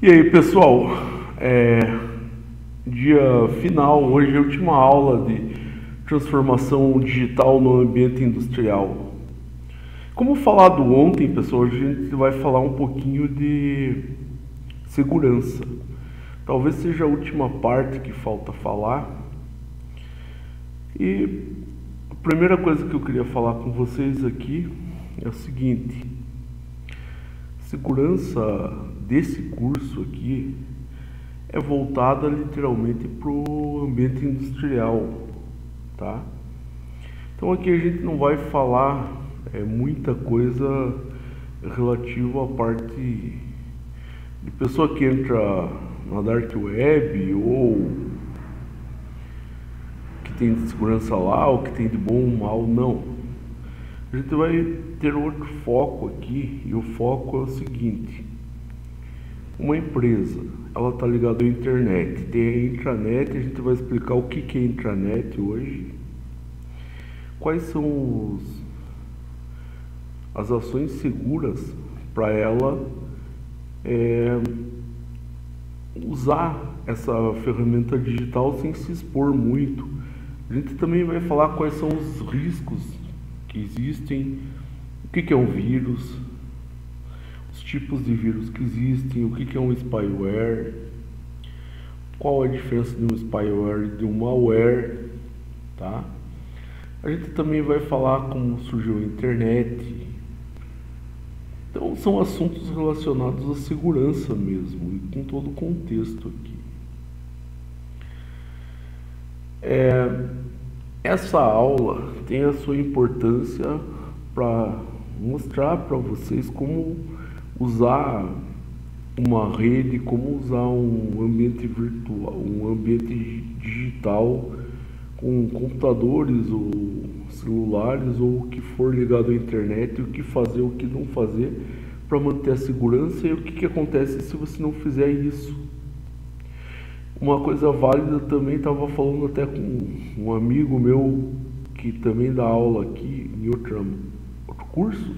E aí, pessoal, dia final, hoje é a última aula de transformação digital no ambiente industrial. Como falado ontem, pessoal, hoje a gente vai falar um pouquinho de segurança. Talvez seja a última parte que falta falar. E a primeira coisa que eu queria falar com vocês aqui é o seguinte: segurança desse curso aqui é voltada literalmente para o ambiente industrial, tá? Então aqui a gente não vai falar muita coisa relativa à parte de pessoa que entra na dark web ou que tem de segurança lá ou que tem de bom ou mal, não. A gente vai ter outro foco aqui, e o foco é o seguinte: uma empresa, ela está ligada à internet, tem a intranet, a gente vai explicar o que é intranet hoje, quais são as ações seguras para ela usar essa ferramenta digital sem se expor muito. A gente também vai falar quais são os riscos que existem, o que é um vírus, os tipos de vírus que existem, o que é um spyware, qual a diferença de um spyware e de um malware, tá? A gente também vai falar como surgiu a internet. Então são assuntos relacionados à segurança mesmo, e com todo o contexto aqui. Essa aula tem a sua importância para mostrar para vocês como usar uma rede, como usar um ambiente virtual, um ambiente digital com computadores ou celulares ou o que for ligado à internet, o que fazer, o que não fazer para manter a segurança e o que acontece se você não fizer isso. Uma coisa válida também, estava falando até com um amigo meu que também dá aula aqui em outro curso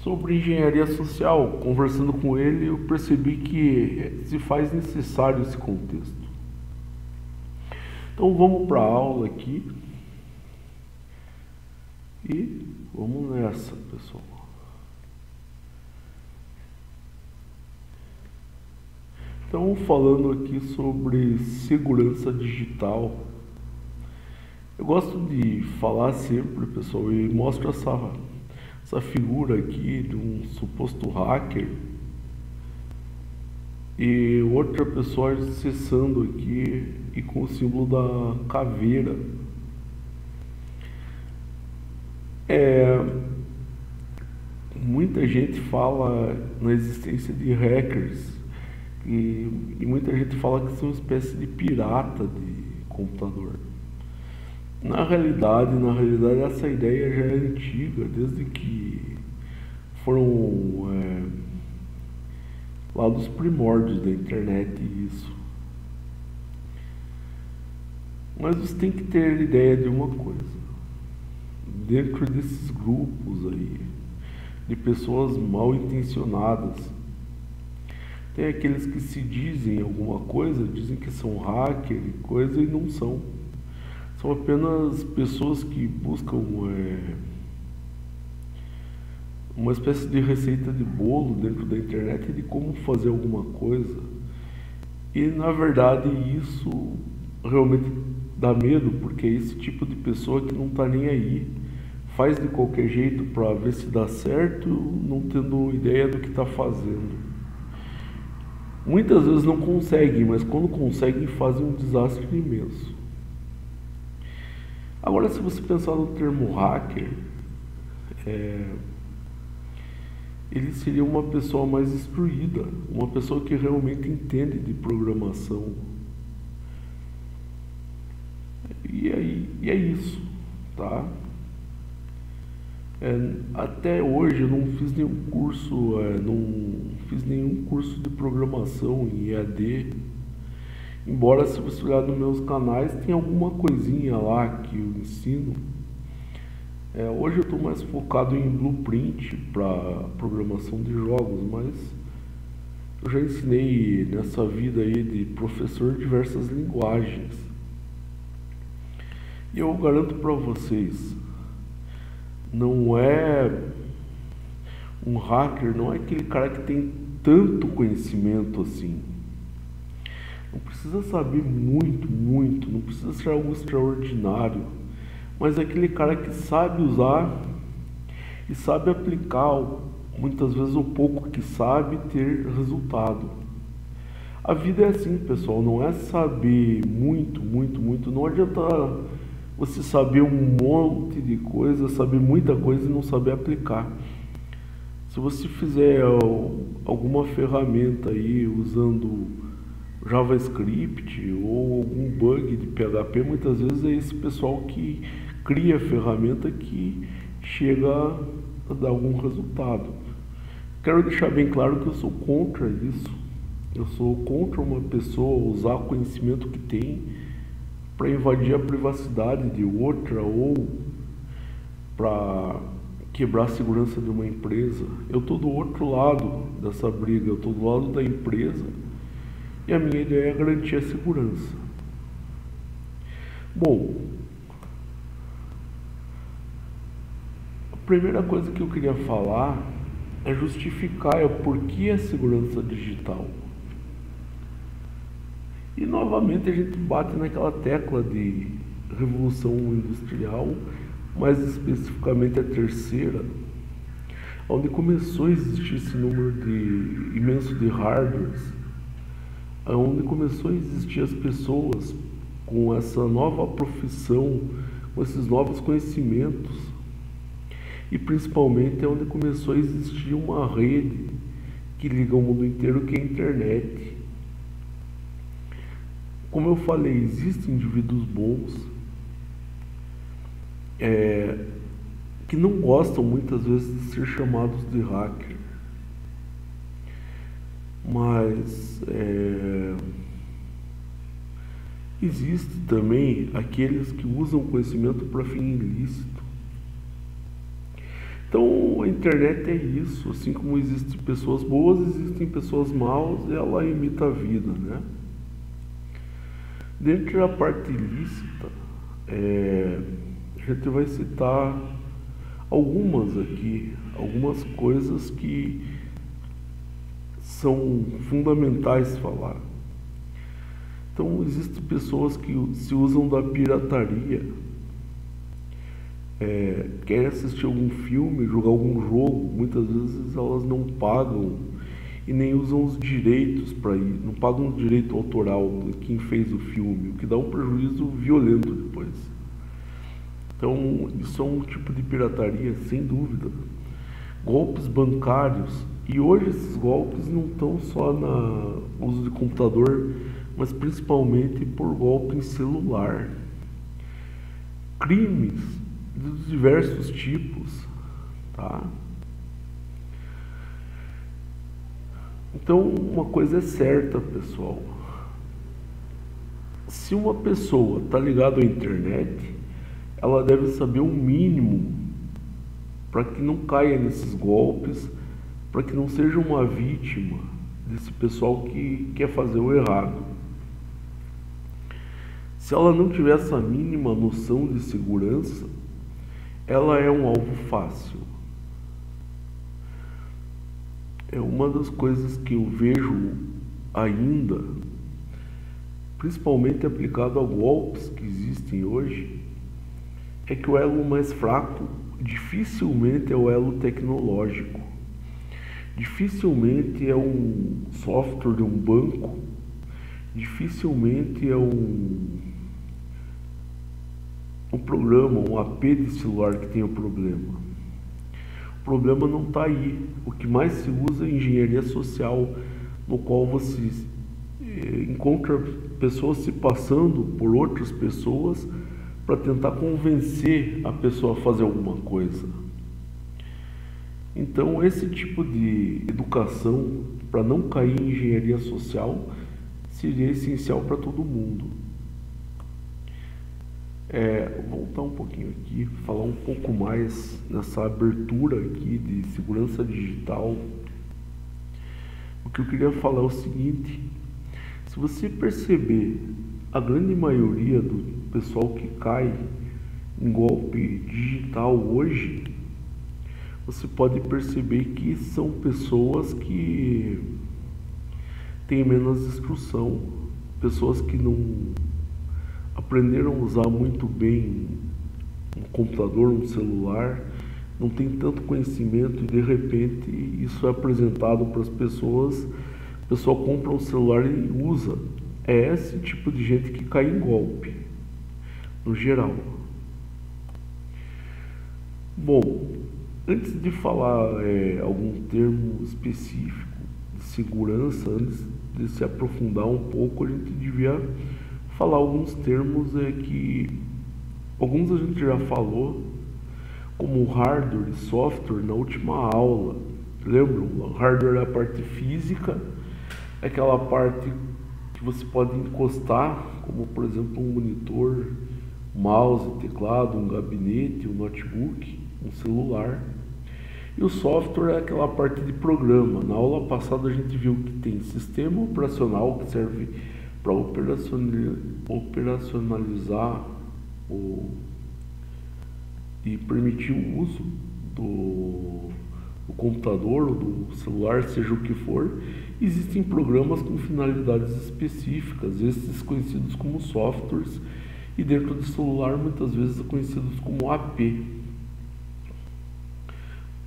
sobre engenharia social. Conversando com ele, eu percebi que se faz necessário esse contexto. Então vamos para a aula aqui e vamos nessa, pessoal. Então, falando aqui sobre segurança digital, eu gosto de falar sempre, pessoal, e mostro essa figura aqui de um suposto hacker e outra pessoa acessando aqui e com o símbolo da caveira. Muita gente fala na existência de hackers e muita gente fala que são uma espécie de pirata de computador. Na realidade essa ideia já é antiga, desde que foram lá dos primórdios da internet isso. Mas você tem que ter ideia de uma coisa: dentro desses grupos aí de pessoas mal intencionadas, tem aqueles que se dizem alguma coisa, dizem que são hacker e coisa, e não são. São apenas pessoas que buscam uma espécie de receita de bolo dentro da internet de como fazer alguma coisa. E na verdade isso realmente dá medo, porque é esse tipo de pessoa que não está nem aí, faz de qualquer jeito para ver se dá certo, não tendo ideia do que está fazendo. Muitas vezes não conseguem, mas quando conseguem fazem um desastre imenso. Agora, se você pensar no termo hacker, ele seria uma pessoa mais instruída, uma pessoa que realmente entende de programação. E é isso, tá? Até hoje eu não fiz nenhum curso de programação em EAD, embora, se você olhar nos meus canais, tem alguma coisinha lá que eu ensino. Hoje eu estou mais focado em blueprint para programação de jogos, mas Eu já ensinei nessa vida aí de professor diversas linguagens. E eu garanto para vocês, não é um hacker, não é aquele cara que tem tanto conhecimento assim. Não precisa saber muito, não precisa ser algo extraordinário, mas é aquele cara que sabe usar e sabe aplicar, muitas vezes o pouco que sabe, ter resultado. A vida é assim, pessoal, não é saber muito, não adianta você saber um monte de coisa, saber muita coisa e não saber aplicar. Se você fizer alguma ferramenta aí usando JavaScript ou algum bug de PHP, muitas vezes é esse pessoal que cria a ferramenta que chega a dar algum resultado. Quero deixar bem claro que eu sou contra isso. Eu sou contra uma pessoa usar o conhecimento que tem para invadir a privacidade de outra ou para quebrar a segurança de uma empresa. Eu estou do outro lado dessa briga, eu estou do lado da empresa e a minha ideia é garantir a segurança. Bom, a primeira coisa que eu queria falar é justificar o porquê a segurança digital. E novamente a gente bate naquela tecla de revolução industrial, mais especificamente a terceira, onde começou a existir esse número imenso de hardwares, onde começou a existir as pessoas com essa nova profissão, com esses novos conhecimentos, e principalmente é onde começou a existir uma rede que liga o mundo inteiro, que é a internet. Como eu falei, existem indivíduos bons que não gostam muitas vezes de ser chamados de hacker, mas existe também aqueles que usam conhecimento para fim ilícito. Então a internet é isso, assim como existem pessoas boas, existem pessoas maus, e ela imita a vida, né? Dentro da parte ilícita, a gente vai citar algumas aqui, algumas coisas que são fundamentais falar. Então existem pessoas que se usam da pirataria, querem assistir algum filme, jogar algum jogo, muitas vezes elas não pagam e nem usam os direitos para ir, não pagam o direito autoral de quem fez o filme, o que dá um prejuízo violento depois. Então isso é um tipo de pirataria, sem dúvida. Golpes bancários, e hoje esses golpes não estão só no uso de computador, mas principalmente por golpe em celular. Crimes de diversos tipos, tá? Então, uma coisa é certa, pessoal. Se uma pessoa está ligada à internet, ela deve saber o mínimo para que não caia nesses golpes, para que não seja uma vítima desse pessoal que quer fazer o errado. Se ela não tiver essa mínima noção de segurança, ela é um alvo fácil. É uma das coisas que eu vejo ainda, principalmente aplicado a golpes que existem hoje, é que o elo mais fraco dificilmente é o elo tecnológico. Dificilmente é um software de um banco, dificilmente é um programa, um AP de celular que tem o problema. O problema não está aí. O que mais se usa é engenharia social, no qual você encontra pessoas se passando por outras pessoas para tentar convencer a pessoa a fazer alguma coisa. Então esse tipo de educação, para não cair em engenharia social, seria essencial para todo mundo. Vou voltar um pouquinho aqui, falar um pouco mais nessa abertura aqui de segurança digital. O que eu queria falar é o seguinte: se você perceber, a grande maioria do pessoal que cai em golpe digital hoje, você pode perceber que são pessoas que têm menos instrução, pessoas que não aprenderam a usar muito bem um computador, um celular, não tem tanto conhecimento e de repente isso é apresentado para as pessoas, a pessoa compra um celular e usa. É esse tipo de gente que cai em golpe, no geral. Bom, antes de falar algum termo específico de segurança, antes de se aprofundar um pouco, a gente devia falar alguns termos que alguns a gente já falou, como hardware e software na última aula. Lembram? O hardware é a parte física, é aquela parte que você pode encostar, como por exemplo um monitor, mouse, teclado, um gabinete, um notebook, um celular. E o software é aquela parte de programa. Na aula passada a gente viu que tem sistema operacional que serve para operacionalizar e permitir o uso do computador ou do celular, seja o que for. Existem programas com finalidades específicas, esses conhecidos como softwares, e dentro do celular muitas vezes conhecidos como AP.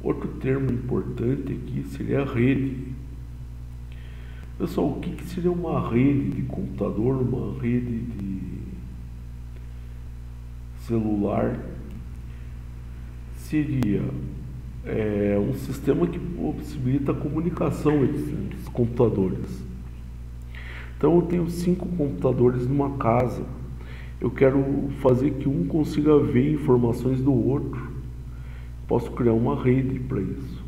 Outro termo importante aqui seria a rede. Pessoal, o que seria uma rede de computador, uma rede de celular? Seria um sistema que possibilita a comunicação entre os computadores. Então eu tenho 5 computadores numa casa. Eu quero fazer que um consiga ver informações do outro. Posso criar uma rede para isso.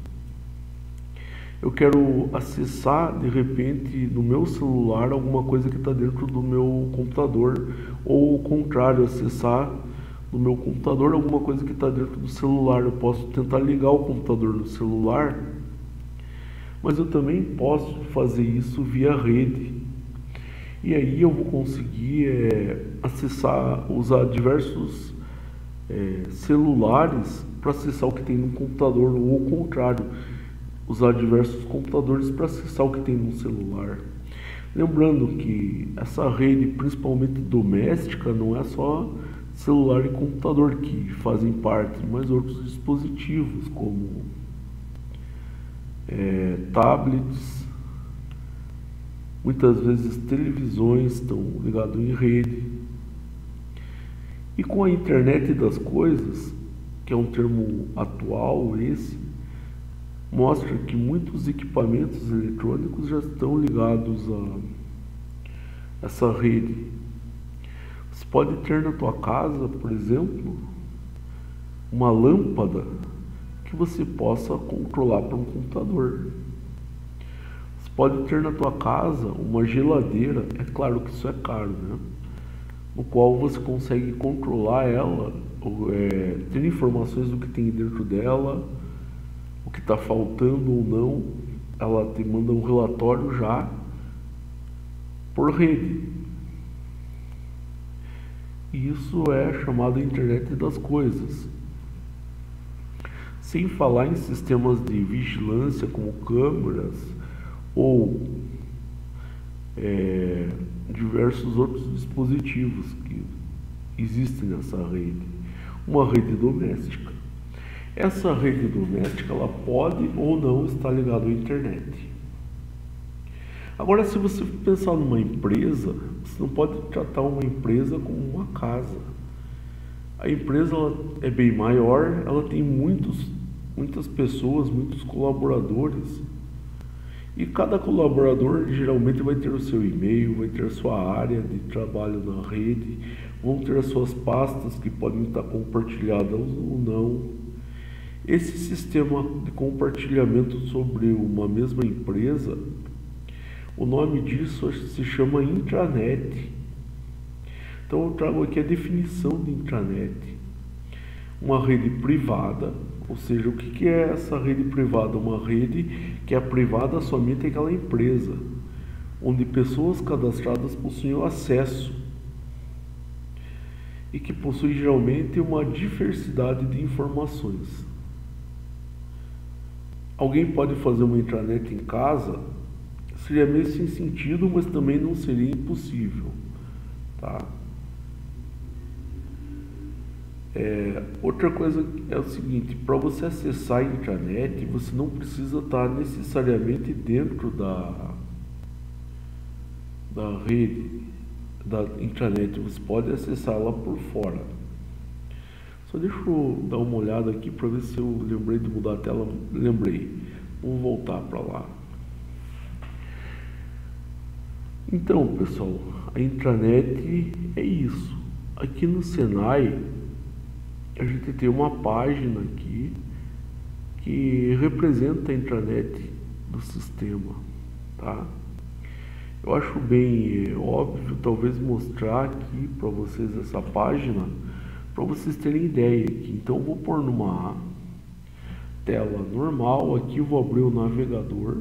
Eu quero acessar de repente no meu celular alguma coisa que está dentro do meu computador, ou o contrário, acessar no meu computador alguma coisa que está dentro do celular. Eu posso tentar ligar o computador no celular, mas eu também posso fazer isso via rede. E aí eu vou conseguir acessar, usar diversos celulares para acessar o que tem no computador, ou ao contrário, usar diversos computadores para acessar o que tem no celular. Lembrando que essa rede, principalmente doméstica, não é só celular e computador que fazem parte, mas outros dispositivos como tablets, muitas vezes televisões estão ligadas em rede. E com a internet das coisas, que é um termo atual esse, mostra que muitos equipamentos eletrônicos já estão ligados a essa rede. Você pode ter na tua casa, por exemplo, uma lâmpada que você possa controlar por um computador. Você pode ter na tua casa uma geladeira, é claro que isso é caro, né? No qual você consegue controlar ela, ter informações do que tem dentro dela, o que está faltando ou não. Ela te manda um relatório já por rede. E isso é chamado internet das coisas. Sem falar em sistemas de vigilância como câmeras ou diversos outros dispositivos que existem nessa rede. Uma rede doméstica. Essa rede doméstica ela pode ou não estar ligada à internet. Agora, se você pensar numa empresa, você não pode tratar uma empresa como uma casa. A empresa ela é bem maior, ela tem muitas pessoas, muitos colaboradores. E cada colaborador geralmente vai ter o seu e-mail, vai ter a sua área de trabalho na rede, vão ter as suas pastas que podem estar compartilhadas ou não. Esse sistema de compartilhamento sobre uma mesma empresa, o nome disso se chama intranet. Então eu trago aqui a definição de intranet. Uma rede privada, ou seja, o que é essa rede privada? Uma rede que a privada somente aquela empresa, onde pessoas cadastradas possuem acesso e que possui geralmente uma diversidade de informações. Alguém pode fazer uma intranet em casa? Seria meio sem sentido, mas também não seria impossível, tá? Outra coisa é o seguinte: para você acessar a intranet, você não precisa estar necessariamente dentro da rede da intranet, você pode acessá-la por fora. Só deixa eu dar uma olhada aqui para ver se eu lembrei de mudar a tela. Lembrei. Vamos voltar para lá. Então, pessoal, a intranet é isso. Aqui no Senai, a gente tem uma página aqui que representa a intranet do sistema, tá? Eu acho bem óbvio, talvez, mostrar aqui para vocês essa página, para vocês terem ideia aqui. Então, eu vou pôr numa tela normal, aqui eu vou abrir o navegador.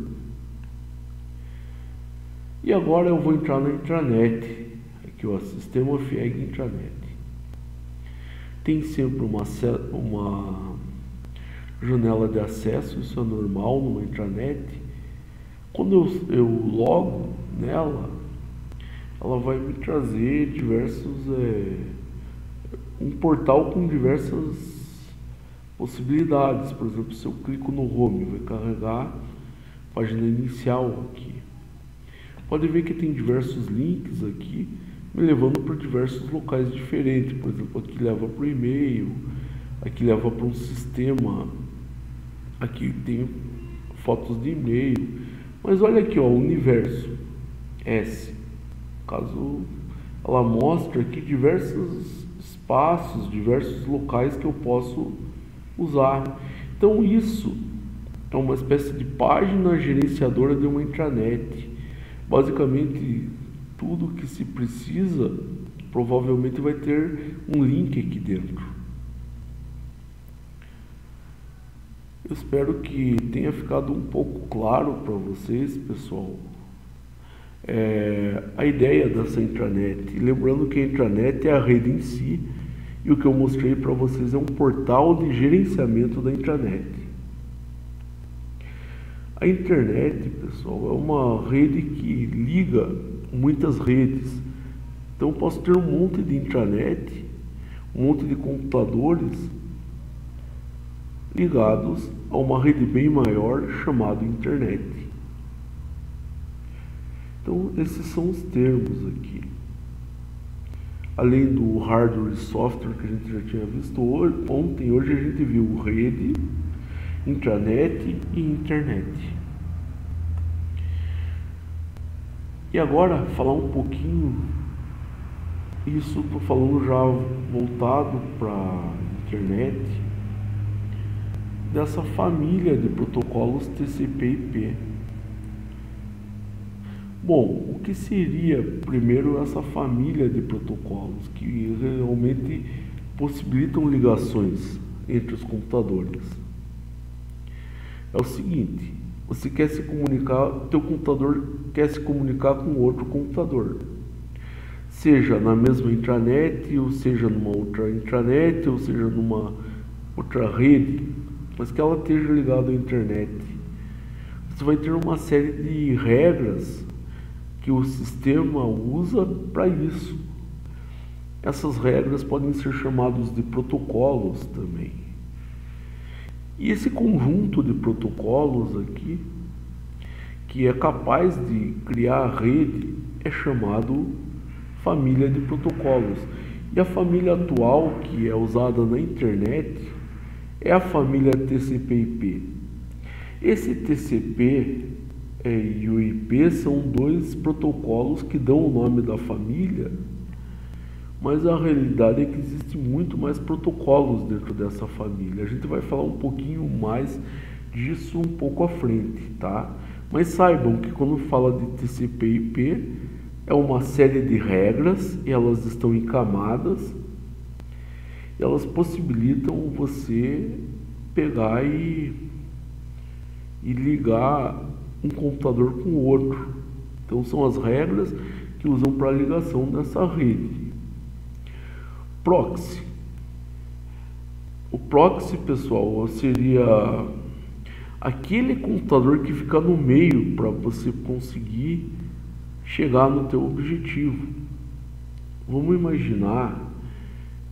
E agora eu vou entrar na intranet, aqui ó, Sistema FIEG Intranet. Tem sempre uma janela de acesso, isso é normal numa intranet. Quando eu logo nela, ela vai me trazer um portal com diversas possibilidades. Por exemplo, se eu clico no Home, vai carregar a página inicial aqui. Pode ver que tem diversos links aqui, me levando para diversos locais diferentes. Por exemplo, aqui leva para o e-mail, aqui leva para um sistema, aqui tem fotos de e-mail. Mas olha aqui, ó, Universo S. Caso ela mostra aqui diversos espaços, diversos locais que eu posso usar. Então isso é uma espécie de página gerenciadora de uma intranet. Basicamente, tudo que se precisa provavelmente vai ter um link aqui dentro. Eu espero que tenha ficado um pouco claro para vocês, pessoal, a ideia dessa intranet. Lembrando que a intranet é a rede em si, e o que eu mostrei para vocês é um portal de gerenciamento da intranet. A internet, pessoal, é uma rede que liga muitas redes. Então eu posso ter um monte de intranet, um monte de computadores ligados a uma rede bem maior chamada internet. Então esses são os termos aqui. Além do hardware e software que a gente já tinha visto ontem, hoje a gente viu rede, intranet e internet. E agora falar um pouquinho, isso estou falando já voltado para a internet, dessa família de protocolos TCP/IP. Bom, o que seria primeiro essa família de protocolos que realmente possibilitam ligações entre os computadores? É o seguinte: você quer se comunicar, teu computador quer se comunicar com outro computador, seja na mesma intranet, ou seja numa outra intranet, ou seja numa outra rede, mas que ela esteja ligada à internet. Você vai ter uma série de regras que o sistema usa para isso. Essas regras podem ser chamadas de protocolos também. E esse conjunto de protocolos aqui, que é capaz de criar a rede, é chamado família de protocolos. E a família atual que é usada na internet é a família TCP/IP. Esse TCP e o IP são dois protocolos que dão o nome da família, mas a realidade é que existem muito mais protocolos dentro dessa família. A gente vai falar um pouquinho mais disso um pouco à frente, tá? Mas saibam que quando fala de TCP/IP, é uma série de regras, e elas estão em camadas, e elas possibilitam você pegar e e ligar um computador com o outro. Então são as regras que usam para ligação dessa rede. Proxy. O proxy, pessoal, seria aquele computador que fica no meio para você conseguir chegar no teu objetivo. Vamos imaginar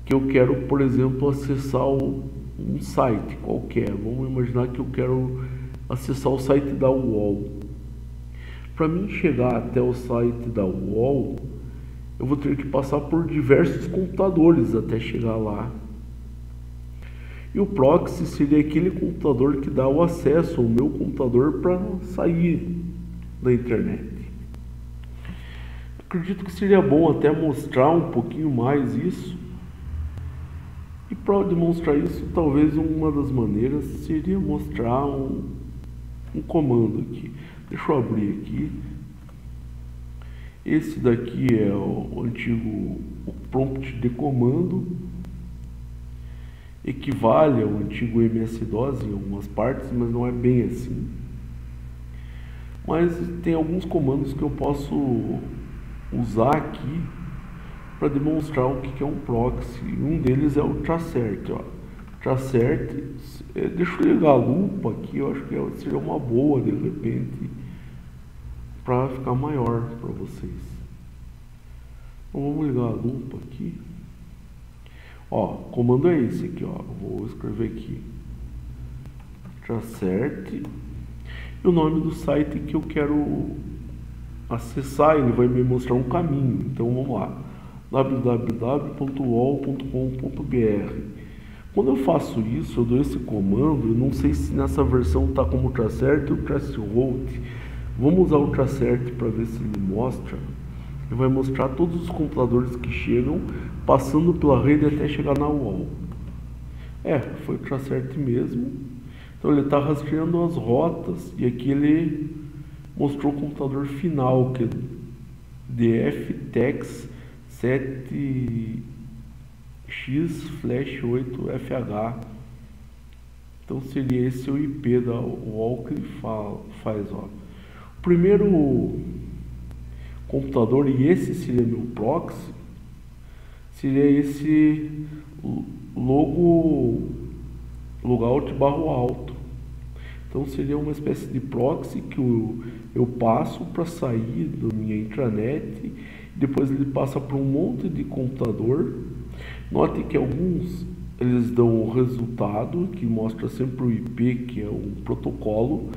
que eu quero, por exemplo, acessar um site qualquer. Vamos imaginar que eu quero acessar o site da UOL. Para mim chegar até o site da UOL, eu vou ter que passar por diversos computadores até chegar lá. E o proxy seria aquele computador que dá o acesso ao meu computador para sair da internet. Acredito que seria bom até mostrar um pouquinho mais isso. E para demonstrar isso, talvez uma das maneiras seria mostrar um comando aqui. Deixa eu abrir aqui. Esse daqui é o antigo prompt de comando. Equivale ao antigo MS-DOS em algumas partes, mas não é bem assim. Mas tem alguns comandos que eu posso usar aqui para demonstrar o que é um proxy. Um deles é o tracert. Tracert, deixa eu ligar a lupa aqui, eu acho que seria uma boa de repente para ficar maior para vocês. Então vamos ligar a lupa aqui. Ó, o comando é esse aqui, ó. Vou escrever aqui tracert e o nome do site que eu quero acessar. Ele vai me mostrar um caminho. Então vamos lá, www.uol.com.br. Quando eu faço isso, eu dou esse comando. Eu não sei se nessa versão está como tracert ou traceroute. Vamos usar o tracert para ver se ele mostra. Ele vai mostrar todos os computadores que chegam passando pela rede até chegar na UOL. Foi o tracert mesmo. Então ele está rastreando as rotas e aqui ele mostrou o computador final, que é DFTEX 7X Flash 8FH. Então seria esse o IP da UOL que ele faz. Ó. O primeiro computador, e esse seria meu proxy, seria esse logout/alto. Então seria uma espécie de proxy que eu passo para sair da minha intranet. Depois ele passa para um monte de computador. Note que alguns eles dão o resultado que mostra sempre o IP, que é um protocolo.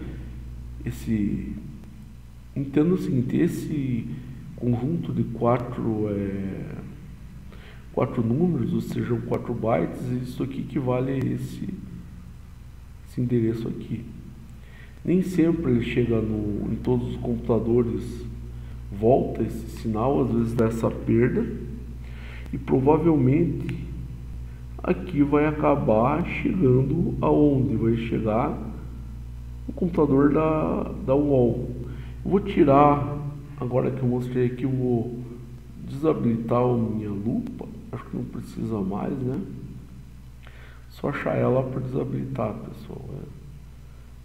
Entenda o seguinte: esse conjunto de quatro números, ou seja, 4 bytes, isso aqui equivale a esse endereço aqui. Nem sempre ele chega em todos os computadores, volta esse sinal, às vezes dá essa perda, e provavelmente aqui vai acabar chegando aonde? Vai chegar no computador da UOL. Eu vou tirar, agora que eu mostrei aqui, eu vou desabilitar a minha lupa. Acho que não precisa mais, né? Só achar ela para desabilitar, pessoal.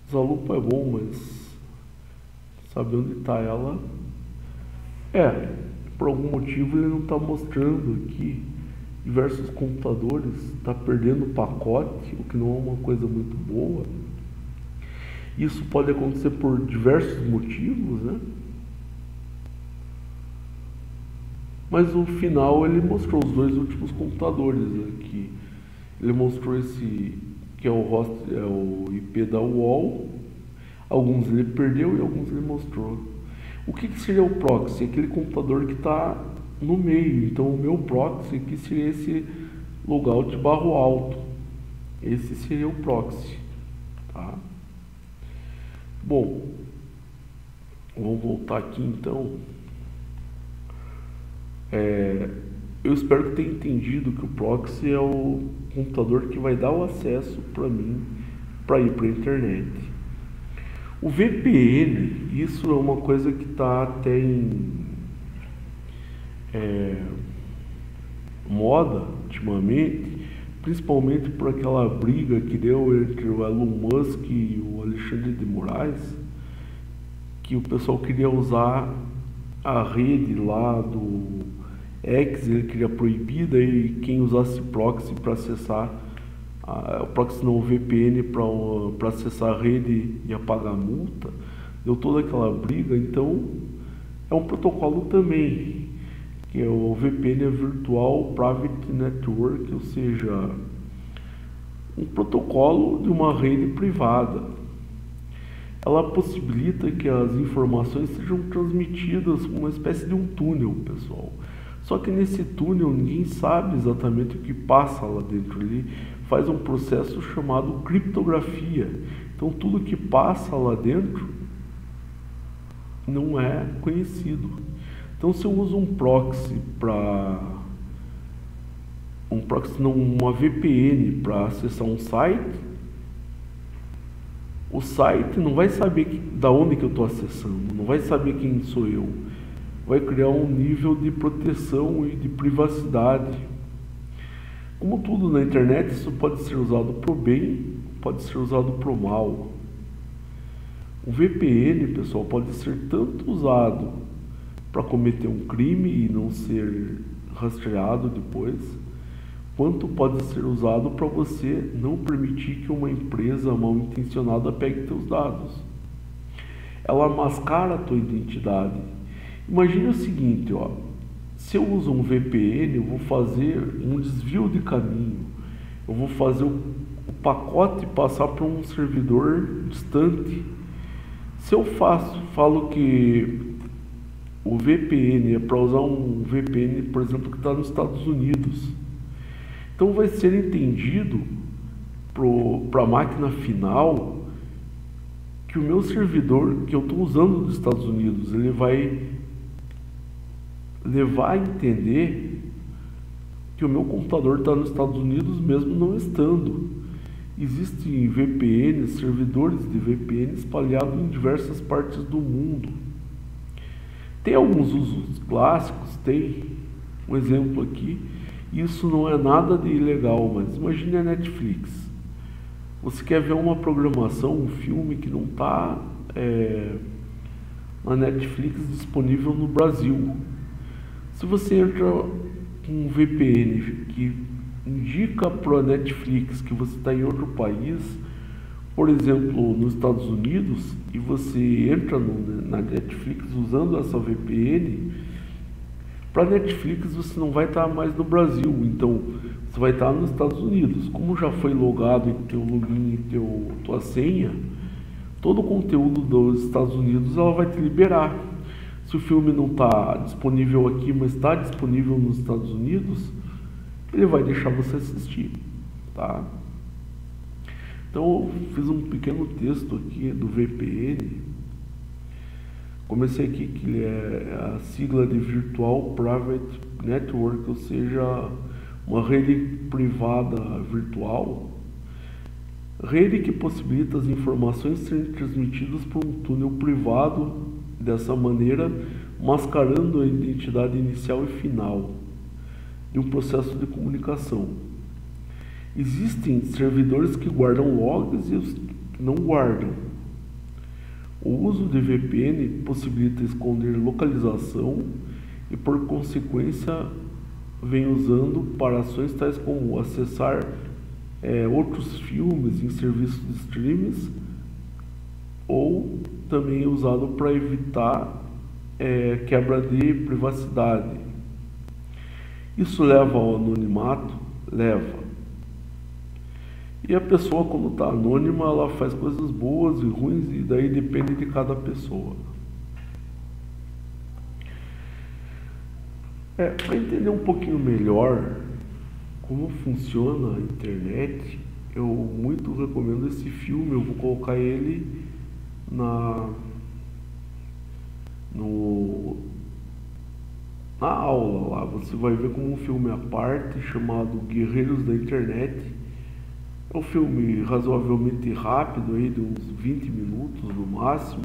Essa lupa é bom, mas saber onde está ela. Por algum motivo ele não está mostrando aqui diversos computadores, está perdendo pacote, o que não é uma coisa muito boa. Isso pode acontecer por diversos motivos, né? Mas no final ele mostrou os 2 últimos computadores aqui. Ele mostrou esse que é o IP da UOL. Alguns ele perdeu e alguns ele mostrou. O que seria o proxy? Aquele computador que está no meio. Então o meu proxy aqui seria esse logout/alto. Esse seria o proxy, tá? Bom, vamos voltar aqui então. Eu espero que tenha entendido que o proxy é o computador que vai dar o acesso para mim para ir para a internet. O VPN, isso é uma coisa que está até em moda ultimamente, principalmente por aquela briga que deu entre o Elon Musk e o Alexandre de Moraes, que o pessoal queria usar a rede lá do X, ele queria proibir, daí quem usasse proxy para acessar, o proxy não, o VPN para acessar a rede ia pagar multa, deu toda aquela briga. Então é um protocolo também, que é o VPN, é Virtual Private Network, ou seja, um protocolo de uma rede privada. Ela possibilita que as informações sejam transmitidas como uma espécie de um túnel, pessoal. Só que nesse túnel ninguém sabe exatamente o que passa lá dentro. Ele faz um processo chamado criptografia. Então tudo que passa lá dentro não é conhecido. Então se eu uso um proxy uma VPN para acessar um site, o site não vai saber da onde que eu estou acessando, não vai saber quem sou eu. Vai criar um nível de proteção e de privacidade. Como tudo na internet, isso pode ser usado para o bem, pode ser usado para o mal. O VPN, pessoal, pode ser tanto usado para cometer um crime e não ser rastreado depois, quanto pode ser usado para você não permitir que uma empresa mal intencionada pegue teus dados. Ela mascara a tua identidade. Imagine o seguinte, ó, se eu uso um VPN, eu vou fazer um desvio de caminho, eu vou fazer o pacote passar para um servidor distante. Se eu falo que o VPN é para usar um VPN, por exemplo, que está nos Estados Unidos, então vai ser entendido para a máquina final que o meu servidor que eu estou usando dos Estados Unidos, ele vai levar a entender que o meu computador está nos Estados Unidos mesmo não estando. Existem VPNs, servidores de VPN espalhados em diversas partes do mundo. Tem alguns usos clássicos, tem um exemplo aqui. Isso não é nada de ilegal, mas imagine a Netflix. Você quer ver uma programação, um filme que não está na Netflix disponível no Brasil. Se você entra com um VPN que indica para a Netflix que você está em outro país, por exemplo, nos Estados Unidos, e você entra na Netflix usando essa VPN, para a Netflix você não vai estar mais no Brasil, então você vai estar nos Estados Unidos. Como já foi logado em teu login e tua senha, todo o conteúdo dos Estados Unidos ela vai te liberar. Se o filme não está disponível aqui, mas está disponível nos Estados Unidos, ele vai deixar você assistir, tá? Então eu fiz um pequeno texto aqui do VPN. Comecei aqui que ele é a sigla de Virtual Private Network, ou seja, uma rede privada virtual. Rede que possibilita as informações serem transmitidas por um túnel privado, dessa maneira mascarando a identidade inicial e final de um processo de comunicação. Existem servidores que guardam logs e os que não guardam. O uso de VPN possibilita esconder localização e, por consequência, vem usando para ações tais como acessar outros filmes em serviços de streams, ou também é usado para evitar quebra de privacidade. Isso leva ao anonimato? Leva. E a pessoa, quando está anônima, ela faz coisas boas e ruins, e daí depende de cada pessoa. Para entender um pouquinho melhor como funciona a internet, eu muito recomendo esse filme. Eu vou colocar ele na aula lá. Você vai ver como um filme à parte chamado Guerreiros da Internet. É um filme razoavelmente rápido, aí, de uns 20 minutos no máximo,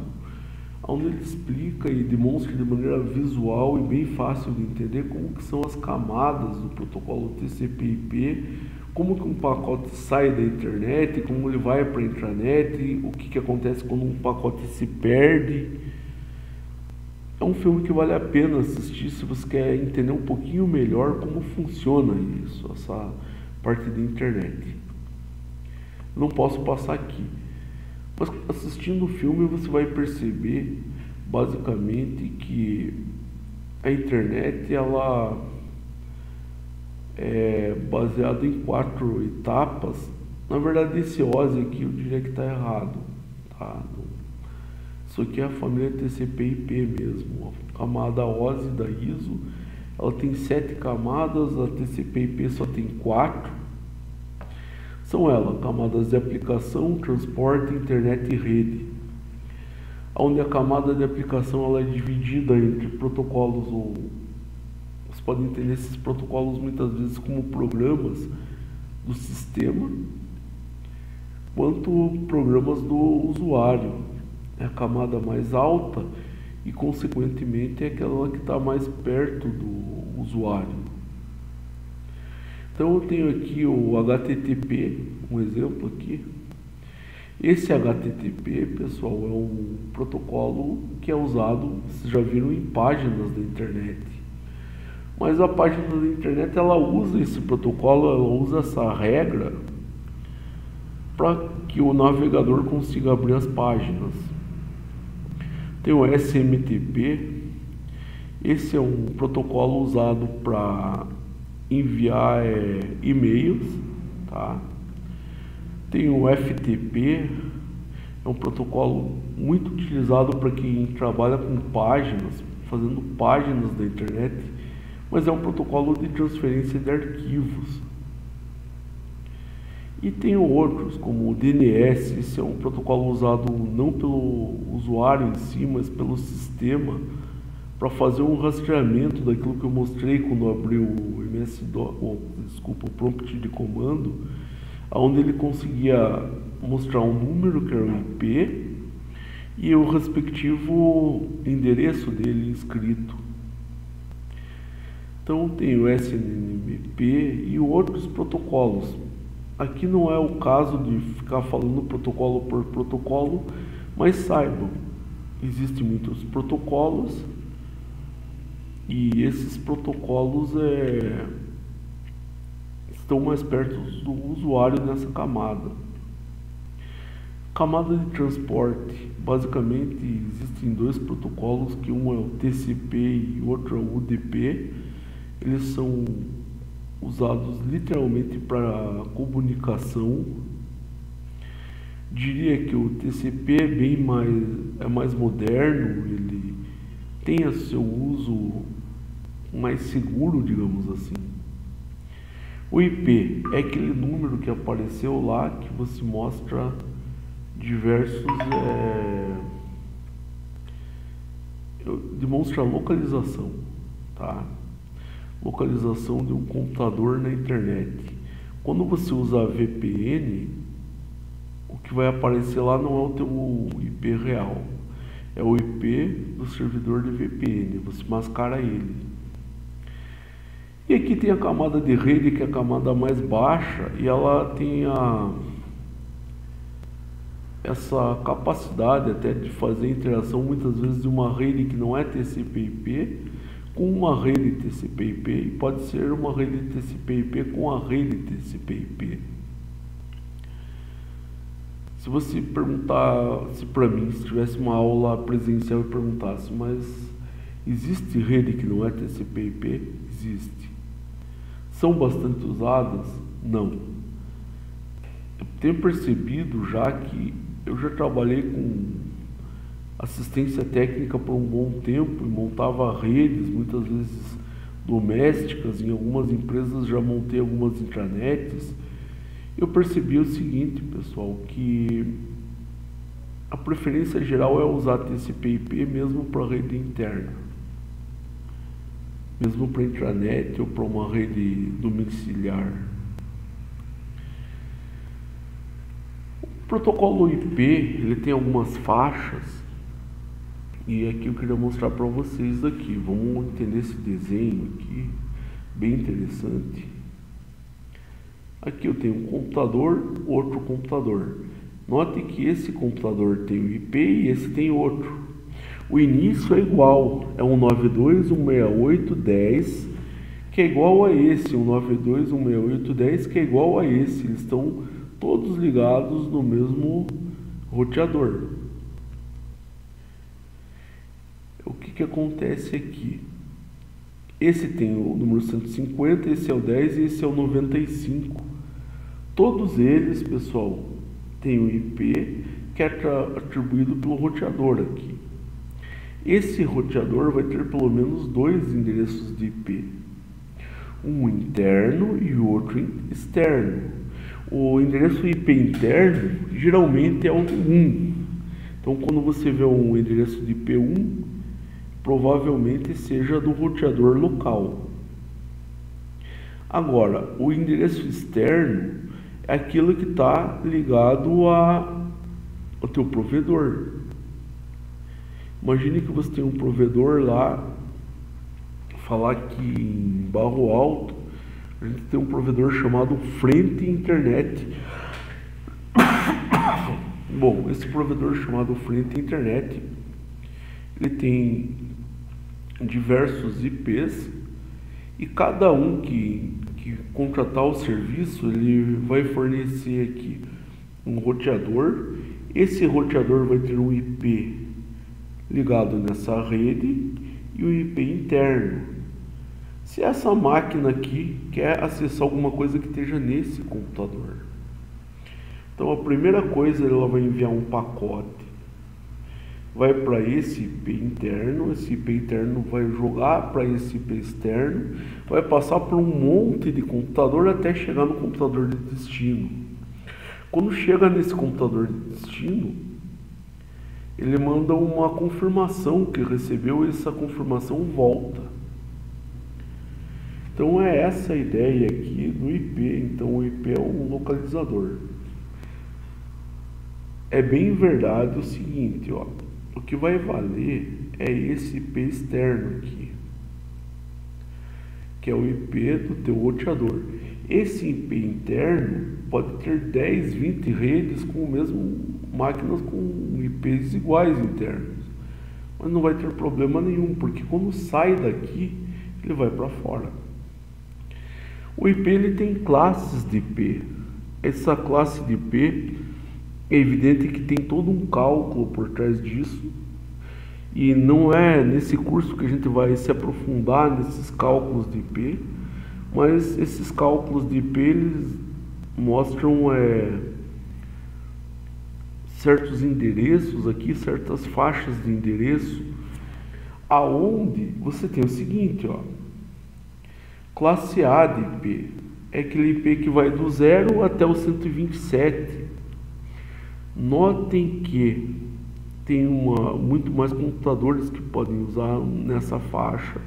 onde ele explica e demonstra de maneira visual e bem fácil de entender como que são as camadas do protocolo TCP/IP como que um pacote sai da internet, como ele vai para a intranet, o que acontece quando um pacote se perde. É um filme que vale a pena assistir se você quer entender um pouquinho melhor como funciona isso, essa parte da internet. Não posso passar aqui, mas assistindo o filme você vai perceber basicamente que a internet ela é baseada em 4 etapas. Na verdade, esse OSI aqui eu diria que está errado, tá? Isso aqui é a família TCP/IP mesmo. A camada OSI da ISO, ela tem 7 camadas, a TCP/IP só tem 4. São elas, camadas de aplicação, transporte, internet e rede. Onde a camada de aplicação ela é dividida entre protocolos, ou você pode entender esses protocolos muitas vezes como programas do sistema, quanto programas do usuário. É a camada mais alta e, consequentemente, é aquela que está mais perto do usuário. Então, eu tenho aqui o HTTP, um exemplo aqui. Esse HTTP, pessoal, é um protocolo que é usado, vocês já viram, em páginas da internet. Mas a página da internet, ela usa esse protocolo, ela usa essa regra para que o navegador consiga abrir as páginas. Tem o SMTP, esse é um protocolo usado para enviar e-mails, tá? Tem o FTP, é um protocolo muito utilizado para quem trabalha com páginas, fazendo páginas da internet, mas é um protocolo de transferência de arquivos. E tem outros, como o DNS, esse é um protocolo usado não pelo usuário em si, mas pelo sistema, para fazer um rastreamento daquilo que eu mostrei quando eu abri o o prompt de comando, onde ele conseguia mostrar um número, que era o IP, e o respectivo endereço dele escrito. Então tem o SNMP e outros protocolos. Aqui não é o caso de ficar falando protocolo por protocolo, mas saibam, existem muitos protocolos e esses protocolos estão mais perto do usuário nessa camada. Camada de transporte, basicamente existem 2 protocolos, que um é o TCP e outro é o UDP. Eles são usados literalmente para comunicação. Diria que o TCP é mais moderno, ele tem o seu uso mais seguro, digamos assim. O IP é aquele número que apareceu lá, que você mostra diversos demonstra localização, tá? Localização de um computador na internet. Quando você usa VPN, o que vai aparecer lá não é o teu IP real, é o IP do servidor de VPN, você mascara ele. E aqui tem a camada de rede, que é a camada mais baixa, e ela tem essa capacidade até de fazer interação muitas vezes de uma rede que não é TCP/IP com uma rede TCP/IP, e pode ser uma rede TCP/IP com a rede TCP/IP. Se você perguntasse para mim, se tivesse uma aula presencial e perguntasse, mas existe rede que não é TCP/IP? Existe. São bastante usadas? Não. Eu tenho percebido já que eu já trabalhei com assistência técnica por um bom tempo e montava redes, muitas vezes domésticas, em algumas empresas já montei algumas intranets. Eu percebi o seguinte, pessoal, que a preferência geral é usar TCP/IP mesmo para rede interna, mesmo para intranet ou para uma rede domiciliar. O protocolo IP, ele tem algumas faixas, e aqui eu queria mostrar para vocês aqui. Vamos entender esse desenho aqui, bem interessante. Aqui eu tenho um computador, outro computador. Note que esse computador tem um IP e esse tem outro. O início é igual, é 192.168.10, que é igual a esse, 192.168.10, que é igual a esse. Eles estão todos ligados no mesmo roteador. O que acontece aqui? Esse tem o número 150, esse é o 10 e esse é o 95. Todos eles, pessoal, têm um IP que é atribuído pelo roteador aqui. Esse roteador vai ter pelo menos dois endereços de IP, um interno e o outro externo. O endereço IP interno geralmente é o 1. Então, quando você vê um endereço de IP 1, provavelmente seja do roteador local. Agora, o endereço externo é aquilo que está ligado ao teu provedor. Imagine que você tem um provedor lá, falar que em Barro Alto, a gente tem um provedor chamado Frente Internet. Bom, esse provedor chamado Frente Internet, ele tem diversos IPs e cada um que contratar o serviço, ele vai fornecer aqui um roteador. Esse roteador vai ter um IP ligado nessa rede e o IP interno. Se essa máquina aqui quer acessar alguma coisa que esteja nesse computador, então a primeira coisa, ela vai enviar um pacote, vai para esse IP interno, esse IP interno vai jogar para esse IP externo, vai passar por um monte de computador até chegar no computador de destino. Quando chega nesse computador de destino, ele manda uma confirmação que recebeu e essa confirmação volta. Então é essa a ideia aqui do IP. Então o IP é um localizador. É bem verdade o seguinte, ó, o que vai valer é esse IP externo aqui, que é o IP do teu roteador. Esse IP interno pode ter 10, 20 redes com o mesmo máquinas com IPs iguais internos, mas não vai ter problema nenhum, porque quando sai daqui ele vai para fora. O IP ele tem classes de IP. Essa classe de IP é evidente que tem todo um cálculo por trás disso, e não é nesse curso que a gente vai se aprofundar nesses cálculos de IP, mas esses cálculos de IP eles mostram certos endereços aqui, certas faixas de endereço, aonde você tem o seguinte, ó, classe A de IP é aquele IP que vai do 0 até o 127. Notem que tem muito mais computadores que podem usar nessa faixa,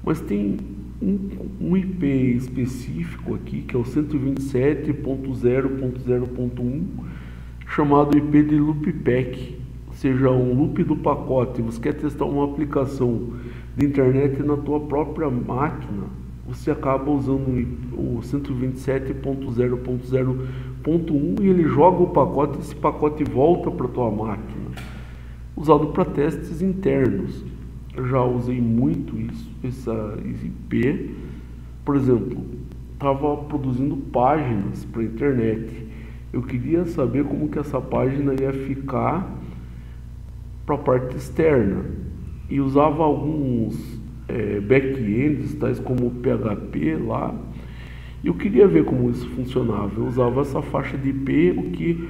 mas tem um IP específico aqui, que é o 127.0.0.1, chamado IP de loopback, ou seja, um loop do pacote. Você quer testar uma aplicação de internet na tua própria máquina, você acaba usando o 127.0.0.1 e ele joga o pacote, esse pacote volta para a tua máquina, usado para testes internos. Eu já usei muito essa IP. Por exemplo, estava produzindo páginas para a internet. Eu queria saber como que essa página ia ficar para a parte externa, e usava alguns back-ends, tais como o PHP lá. Eu queria ver como isso funcionava. Eu usava essa faixa de IP, o que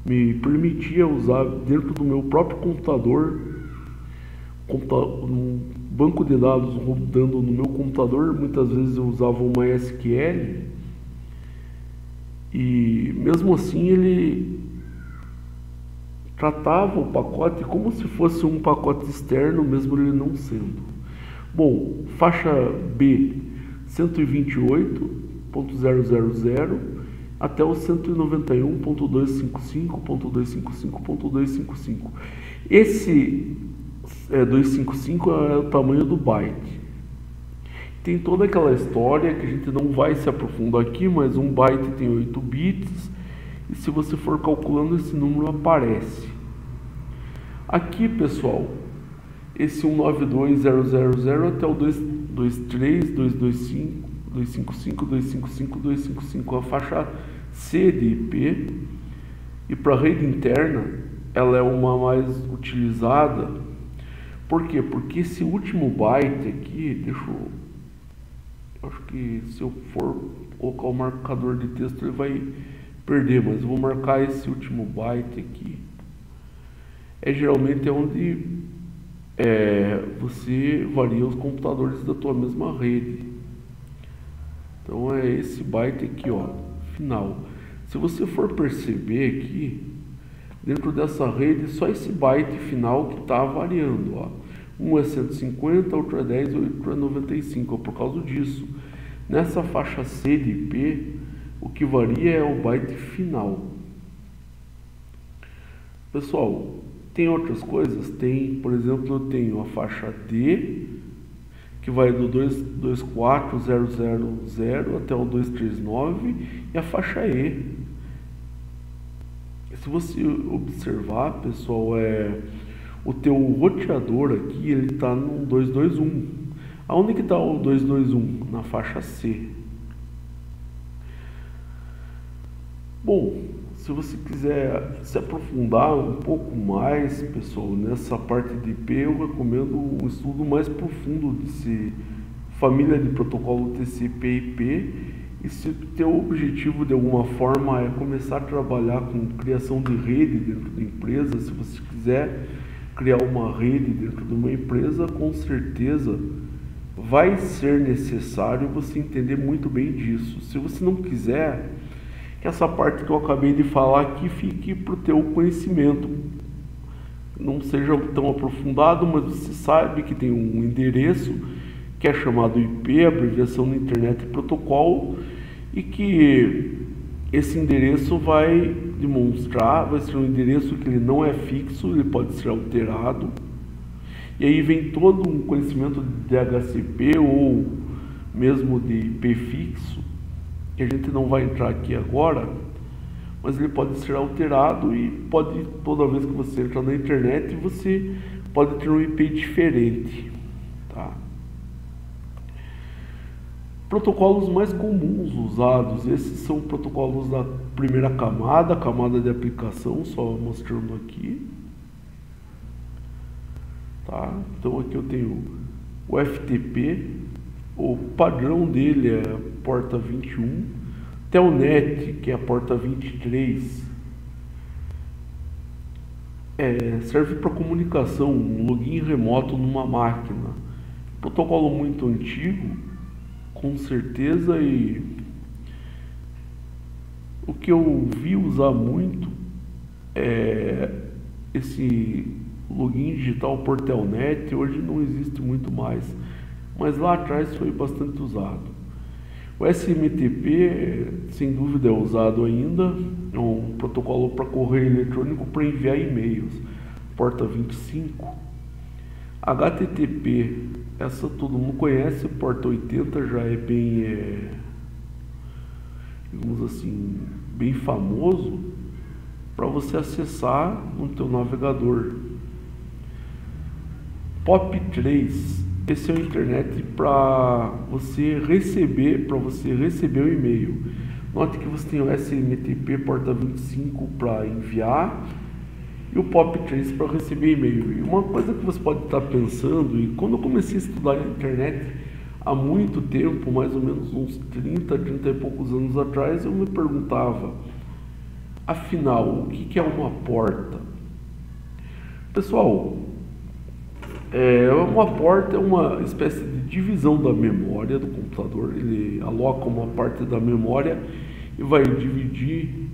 me permitia usar dentro do meu próprio computador, um banco de dados rodando no meu computador. Muitas vezes eu usava uma MySQL, e mesmo assim ele tratava o pacote como se fosse um pacote externo, mesmo ele não sendo. Bom, faixa B, 128.000 até o 191.255.255.255. Esse 255 é o tamanho do byte. Tem toda aquela história que a gente não vai se aprofundar aqui, mas um byte tem 8 bits, e se você for calculando, esse número aparece. Aqui, pessoal, esse 192.0.0.0 até o 223, 225, 255, 255, 255, a faixa C de IP. E para a rede interna, ela é uma mais utilizada. Por quê? Porque esse último byte aqui, acho que se eu for colocar o marcador de texto ele vai perder, mas eu vou marcar esse último byte aqui. Geralmente é onde você varia os computadores da tua mesma rede. Então é esse byte aqui, ó, final. Se você for perceber aqui, dentro dessa rede, só esse byte final que está variando, ó. Um é 150, outro é 10, outro é 95, por causa disso. Nessa faixa C de IP, o que varia é o byte final. Pessoal, tem outras coisas? Tem, por exemplo, eu tenho a faixa D, que vai do 224.0.0.0 até o 239, e a faixa E. Se você observar, pessoal, o teu roteador aqui, ele está no 221. Aonde que está o 221? Na faixa C. Bom, se você quiser se aprofundar um pouco mais, pessoal, nessa parte de IP, eu recomendo um estudo mais profundo desse família de protocolo TCP/IP. E se o teu objetivo de alguma forma é começar a trabalhar com criação de rede dentro da empresa, se você quiser criar uma rede dentro de uma empresa, com certeza vai ser necessário você entender muito bem disso. Se você não quiser, que essa parte que eu acabei de falar aqui fique para o teu conhecimento, não seja tão aprofundado, mas você sabe que tem um endereço que é chamado IP, abreviação da Internet Protocolo, e que esse endereço vai demonstrar, vai ser um endereço que ele não é fixo, ele pode ser alterado, e aí vem todo um conhecimento de DHCP ou mesmo de IP fixo, que a gente não vai entrar aqui agora, mas ele pode ser alterado e pode, toda vez que você entrar na internet, você pode ter um IP diferente, tá? Protocolos mais comuns usados, esses são protocolos da primeira camada de aplicação, só mostrando aqui, tá? Então aqui eu tenho o FTP, o padrão dele é a porta 21, Telnet, que é a porta 23, serve para comunicação, um login remoto numa máquina, protocolo muito antigo, com certeza, e o que eu vi usar muito é esse login digital por Telnet. Hoje não existe muito mais, mas lá atrás foi bastante usado. O SMTP, sem dúvida, é usado ainda, é um protocolo para correio eletrônico para enviar e-mails, porta 25. HTTP, essa todo mundo conhece, porta 80 já é bem, digamos assim, bem famoso para você acessar no teu navegador. POP3, esse é a internet para você receber o e-mail. Note que você tem o SMTP porta 25 para enviar e o POP3 para receber e-mail. E uma coisa que você pode estar pensando, e quando eu comecei a estudar a internet há muito tempo, mais ou menos uns 30 e poucos anos atrás, eu me perguntava, afinal, o que é uma porta? Pessoal, uma porta é uma espécie de divisão da memória do computador. Ele aloca uma parte da memória e vai dividir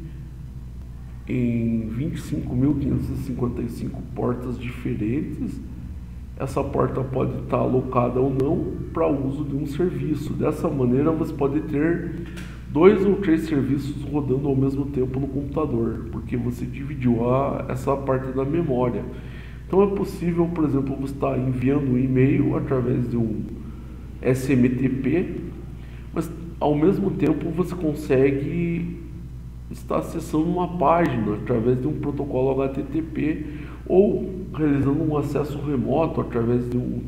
em 25.555 portas diferentes. Essa porta pode estar alocada ou não para o uso de um serviço. Dessa maneira você pode ter 2 ou 3 serviços rodando ao mesmo tempo no computador, porque você dividiu essa parte da memória. Então é possível, por exemplo, você estar enviando um e-mail através de SMTP, mas ao mesmo tempo você consegue estar acessando uma página através de um protocolo HTTP ou realizando um acesso remoto através de um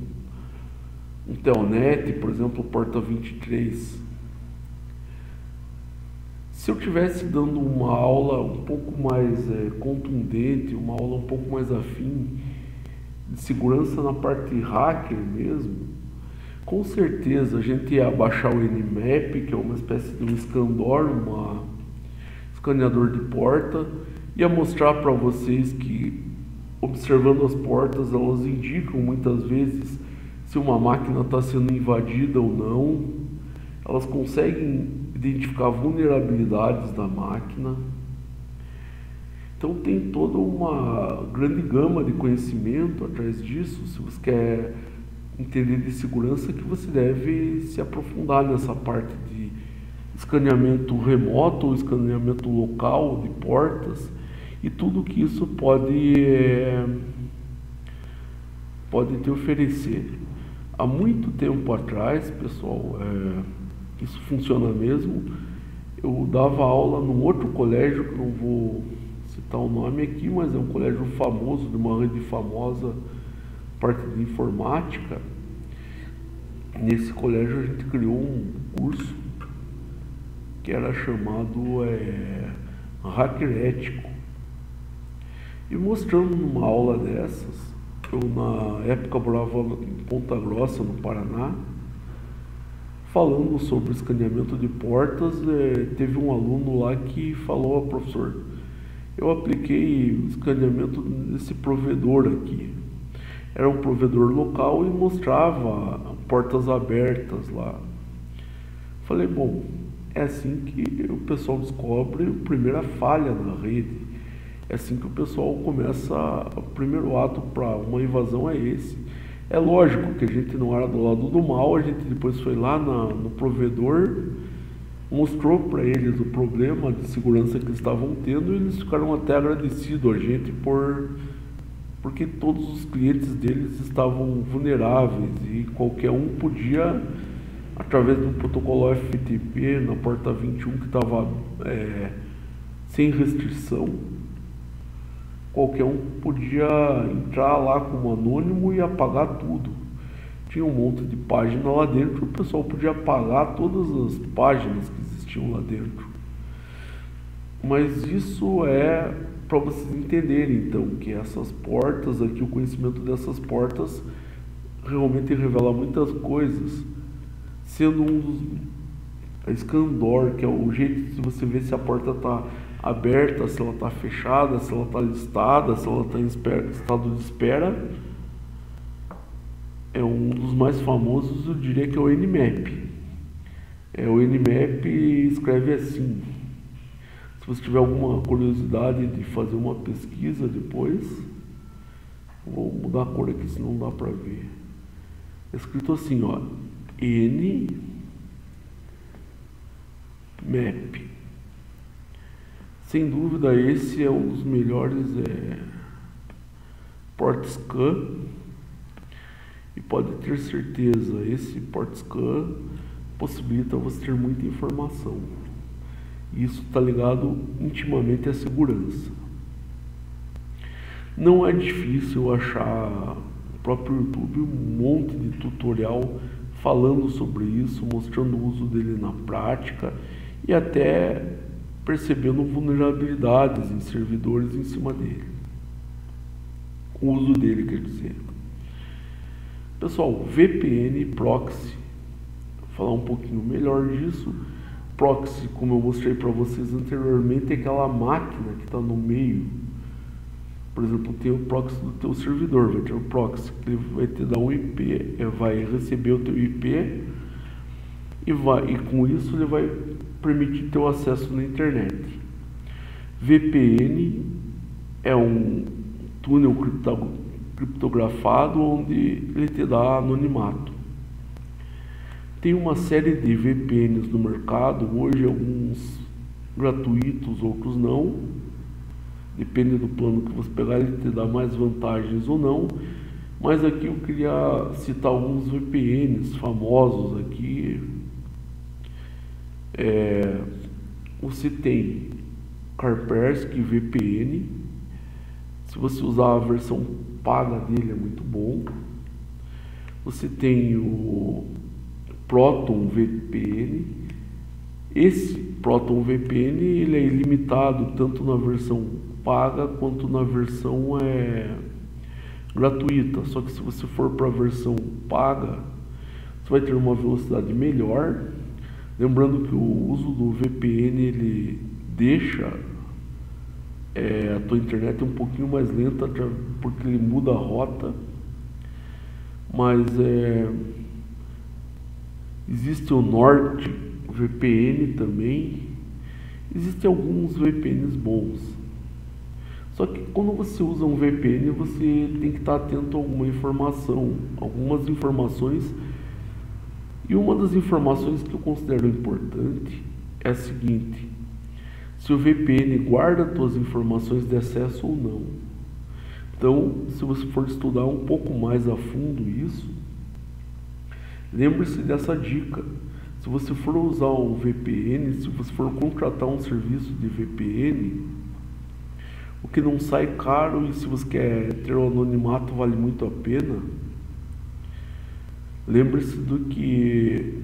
telnet, por exemplo, porta 23. Se eu estivesse dando uma aula um pouco mais contundente, uma aula um pouco mais afim de segurança na parte hacker mesmo, com certeza a gente ia baixar o Nmap, que é uma espécie de um Scandor, um escaneador de porta, ia mostrar para vocês que, observando as portas, elas indicam muitas vezes se uma máquina está sendo invadida ou não, elas conseguem identificar vulnerabilidades da máquina. Então tem toda uma grande gama de conhecimento atrás disso. Se você quer entender de segurança, que você deve se aprofundar nessa parte de escaneamento remoto ou escaneamento local de portas e tudo que isso pode te oferecer. Há muito tempo atrás, pessoal, isso funciona mesmo. Eu dava aula num outro colégio, que não vou citar o nome aqui, mas é um colégio famoso, de uma rede famosa, parte de informática. Nesse colégio a gente criou um curso que era chamado Hacker Ético. E mostrando numa aula dessas, eu na época morava em Ponta Grossa, no Paraná, falando sobre escaneamento de portas, teve um aluno lá que falou: professor, eu apliquei o escaneamento desse provedor aqui. Era um provedor local e mostrava portas abertas lá. Falei, bom, é assim que o pessoal descobre a primeira falha na rede. É assim que o pessoal começa, o primeiro ato para uma invasão é esse. É lógico que a gente não era do lado do mal, a gente depois foi lá no provedor, mostrou para eles o problema de segurança que eles estavam tendo e eles ficaram até agradecidos a gente porque todos os clientes deles estavam vulneráveis e qualquer um podia, através de um protocolo FTP na porta 21 que estava sem restrição, qualquer um podia entrar lá como anônimo e apagar tudo. Tinha um monte de página lá dentro, o pessoal podia apagar todas as páginas que existiam lá dentro. Mas isso é para vocês entenderem, então, que essas portas aqui, o conhecimento dessas portas realmente revela muitas coisas, sendo um dos... a Scandor, que é o jeito de você ver se a porta está aberta, se ela está fechada, se ela está listada, se ela está em estado de espera. É um dos mais famosos, eu diria que é o Nmap. O Nmap escreve assim. Se você tiver alguma curiosidade de fazer uma pesquisa depois, vou mudar a cor aqui, senão não dá para ver. É escrito assim, ó, Nmap. Sem dúvida, esse é um dos melhores port-scan. E pode ter certeza, esse port-scan possibilita você ter muita informação. E isso está ligado intimamente à segurança. Não é difícil achar no próprio YouTube um monte de tutorial falando sobre isso, mostrando o uso dele na prática e até percebendo vulnerabilidades em servidores em cima dele. O uso dele, quer dizer. Pessoal, VPN, proxy, vou falar um pouquinho melhor disso. Proxy, como eu mostrei para vocês anteriormente, é aquela máquina que está no meio. Por exemplo, tem o proxy do teu servidor, vai ter o proxy que ele vai te dar um IP, vai receber o teu IP e com isso ele vai permitir teu acesso na internet. VPN é um túnel criptografado onde ele te dá anonimato. Tem uma série de VPNs no mercado, hoje alguns gratuitos, outros não. Depende do plano que você pegar, ele te dá mais vantagens ou não. Mas aqui eu queria citar alguns VPNs famosos aqui. Você tem Kaspersky VPN. Se você usar a versão paga dele é muito bom. Você tem o Proton VPN. Esse Proton VPN ele é ilimitado tanto na versão paga quanto na versão gratuita. Só que se você for para a versão paga, você vai ter uma velocidade melhor. Lembrando que o uso do VPN ele deixa a tua internet um pouquinho mais lenta, porque ele muda a rota. Mas existe o Norte VPN também. Existem alguns VPNs bons. Só que quando você usa um VPN, você tem que estar atento a algumas informações. E uma das informações que eu considero importante é a seguinte: se o VPN guarda suas informações de acesso ou não. Então, se você for estudar um pouco mais a fundo isso, lembre-se dessa dica. Se você for usar um VPN, se você for contratar um serviço de VPN, o que não sai caro, e se você quer ter o anonimato vale muito a pena, lembre-se do que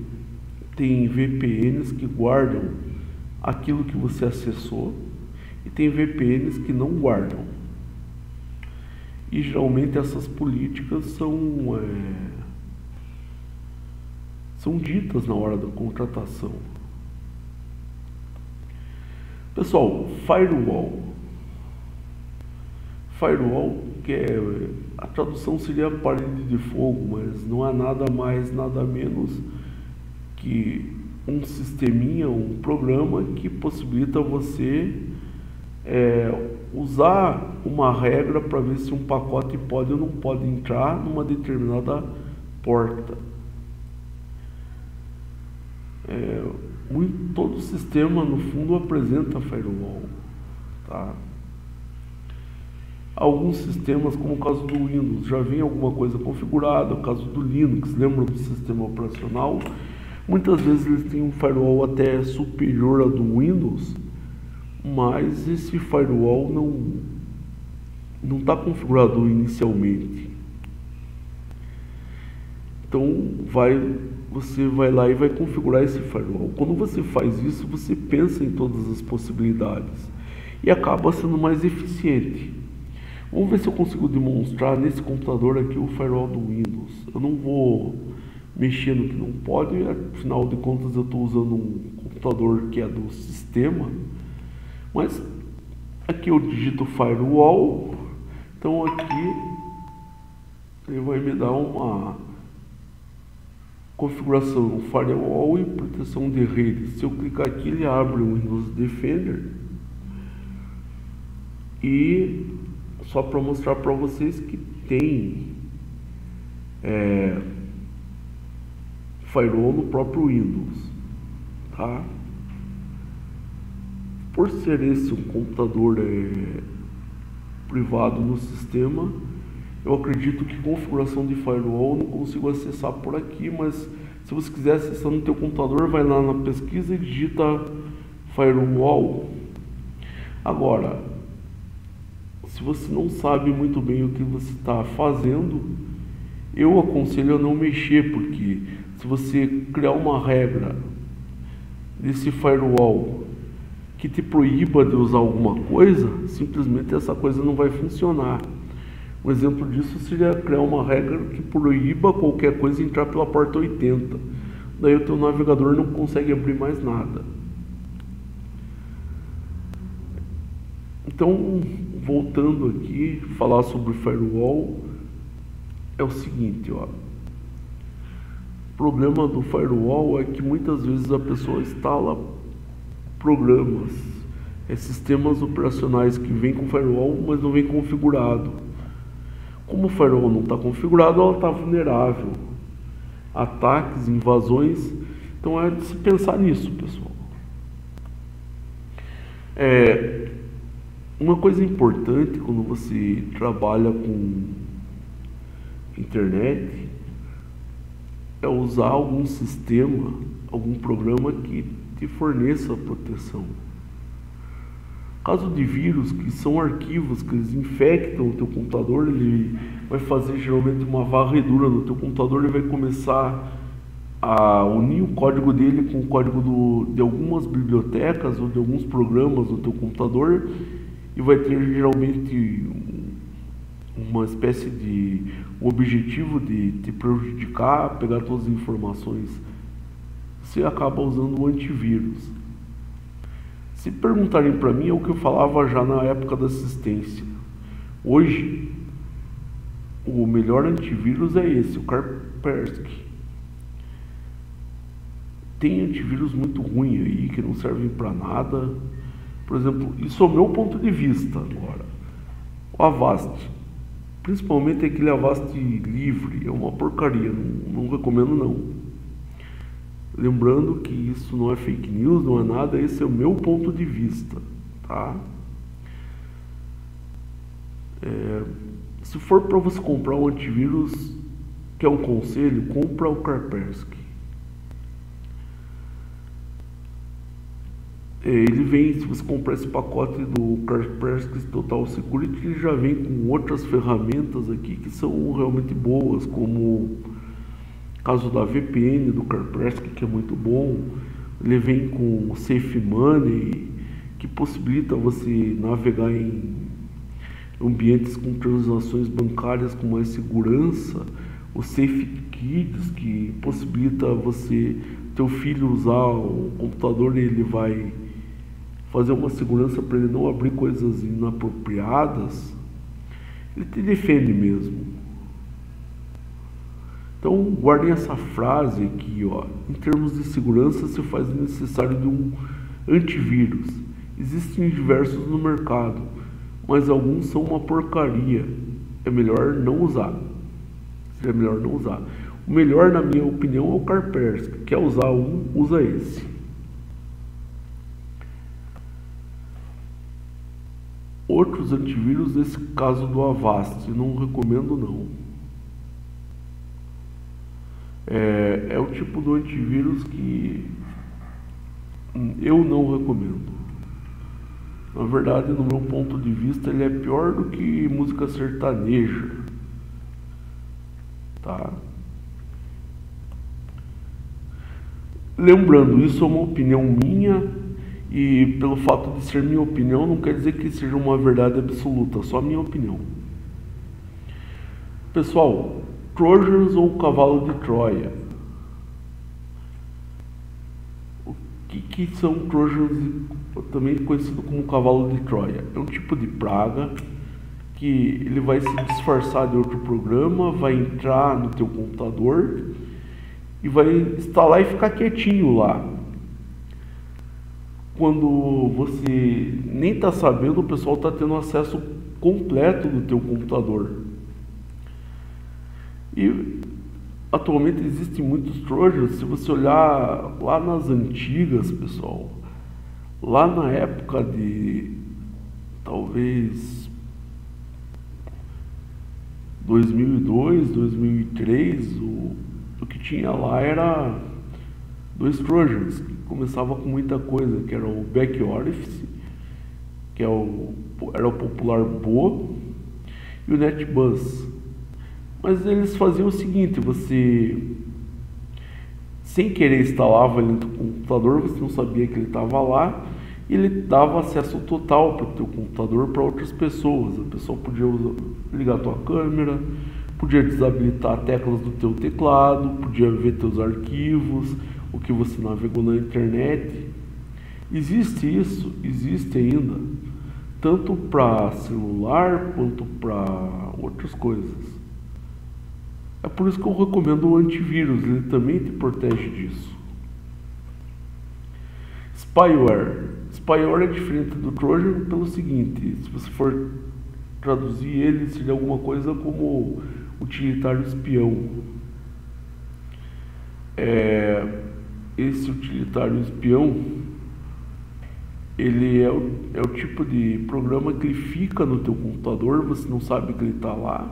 tem VPNs que guardam aquilo que você acessou e tem VPNs que não guardam. E geralmente essas políticas são ditas na hora da contratação. Pessoal, firewall. Firewall, que a tradução seria parede de fogo, mas não é nada mais, nada menos que um sisteminha, um programa que possibilita você usar uma regra para ver se um pacote pode ou não pode entrar numa determinada porta. Todo sistema no fundo apresenta firewall, tá? Alguns sistemas, como o caso do Windows, já vem alguma coisa configurada. O caso do Linux, lembra do sistema operacional? Muitas vezes eles têm um firewall até superior ao do Windows, mas esse firewall não está configurado inicialmente. Então você vai lá e vai configurar esse firewall. Quando você faz isso, você pensa em todas as possibilidades e acaba sendo mais eficiente. Vamos ver se eu consigo demonstrar nesse computador aqui o firewall do Windows. Eu não vou mexer no que não pode, afinal de contas eu estou usando um computador que é do sistema. Mas aqui eu digito firewall, então aqui ele vai me dar uma configuração firewall e proteção de rede. Se eu clicar aqui, ele abre o Windows Defender. E só para mostrar para vocês que tem firewall no próprio Windows, tá? Por ser esse um computador privado no sistema, eu acredito que configuração de firewall eu não consigo acessar por aqui, mas se você quiser acessar no teu computador, vai lá na pesquisa e digita firewall. Agora, se você não sabe muito bem o que você está fazendo, eu aconselho a não mexer, porque se você criar uma regra desse firewall que te proíba de usar alguma coisa, simplesmente essa coisa não vai funcionar. Um exemplo disso seria criar uma regra que proíba qualquer coisa entrar pela porta 80. Daí o teu navegador não consegue abrir mais nada. Então, voltando aqui, falar sobre firewall é o seguinte, ó. O problema do firewall é que muitas vezes a pessoa instala programas, sistemas operacionais que vêm com firewall, mas não vem configurado. Como o firewall não está configurado, ela está vulnerável a ataques, invasões. Então é de se pensar nisso, pessoal. Uma coisa importante quando você trabalha com internet é usar algum sistema, algum programa que te forneça proteção. Caso de vírus, que são arquivos que eles infectam o teu computador, ele vai fazer geralmente uma varredura no teu computador e vai começar a unir o código dele com o código de algumas bibliotecas ou de alguns programas do teu computador e vai ter geralmente uma espécie de objetivo de te prejudicar, pegar todas as informações. Você acaba usando o antivírus. Se perguntarem para mim, é o que eu falava já na época da assistência. Hoje, o melhor antivírus é esse, o Kaspersky. Tem antivírus muito ruim aí, que não servem para nada. Por exemplo, isso é o meu ponto de vista agora. O Avast, principalmente aquele Avast livre, é uma porcaria, não recomendo não. Lembrando que isso não é fake news, não é nada, esse é o meu ponto de vista, tá? Se for para você comprar um antivírus, que é um conselho, compra o Kaspersky. Ele vem, se você comprar esse pacote do Kaspersky Total Security, ele já vem com outras ferramentas aqui que são realmente boas, como caso da VPN do Kaspersky, que é muito bom. Ele vem com o Safe Money, que possibilita você navegar em ambientes com transações bancárias com mais segurança. O Safe Kids, que possibilita você, teu filho usar o computador e ele vai fazer uma segurança para ele não abrir coisas inapropriadas. Ele te defende mesmo. Então, guardem essa frase aqui, ó. Em termos de segurança, se faz necessário de um antivírus. Existem diversos no mercado, mas alguns são uma porcaria. É melhor não usar. Seria melhor não usar. O melhor, na minha opinião, é o Kaspersky. Quer usar um, usa esse. Outros antivírus, nesse caso do Avast, não recomendo não. É o tipo do antivírus que eu não recomendo. Na verdade, no meu ponto de vista, ele é pior do que música sertaneja, tá? Lembrando, isso é uma opinião minha, e pelo fato de ser minha opinião, não quer dizer que seja uma verdade absoluta, só minha opinião. Pessoal, Trojans ou Cavalo de Troia? O que são Trojans, também conhecido como Cavalo de Troia? É um tipo de praga que ele vai se disfarçar de outro programa, vai entrar no teu computador e vai instalar e ficar quietinho lá. Quando você nem está sabendo, o pessoal está tendo acesso completo do teu computador. E atualmente existem muitos Trojans. Se você olhar lá nas antigas, pessoal, lá na época de talvez 2002, 2003, o que tinha lá era dois Trojans, que começava com muita coisa, que era o Back Orifice, que era o popular Bo, e o NetBuzz. Mas eles faziam o seguinte: você, sem querer, instalava ele no computador, você não sabia que ele estava lá, e ele dava acesso total para o teu computador para outras pessoas. A pessoa podia ligar a tua câmera, podia desabilitar teclas do teu teclado, podia ver teus arquivos, o que você navegou na internet. Existe isso, existe ainda, tanto para celular quanto para outras coisas. É por isso que eu recomendo o antivírus, ele também te protege disso. Spyware. Spyware é diferente do Trojan pelo seguinte: se você for traduzir ele, seria alguma coisa como utilitário espião. Esse utilitário espião, ele é o tipo de programa que ele fica no teu computador, você não sabe que ele está lá.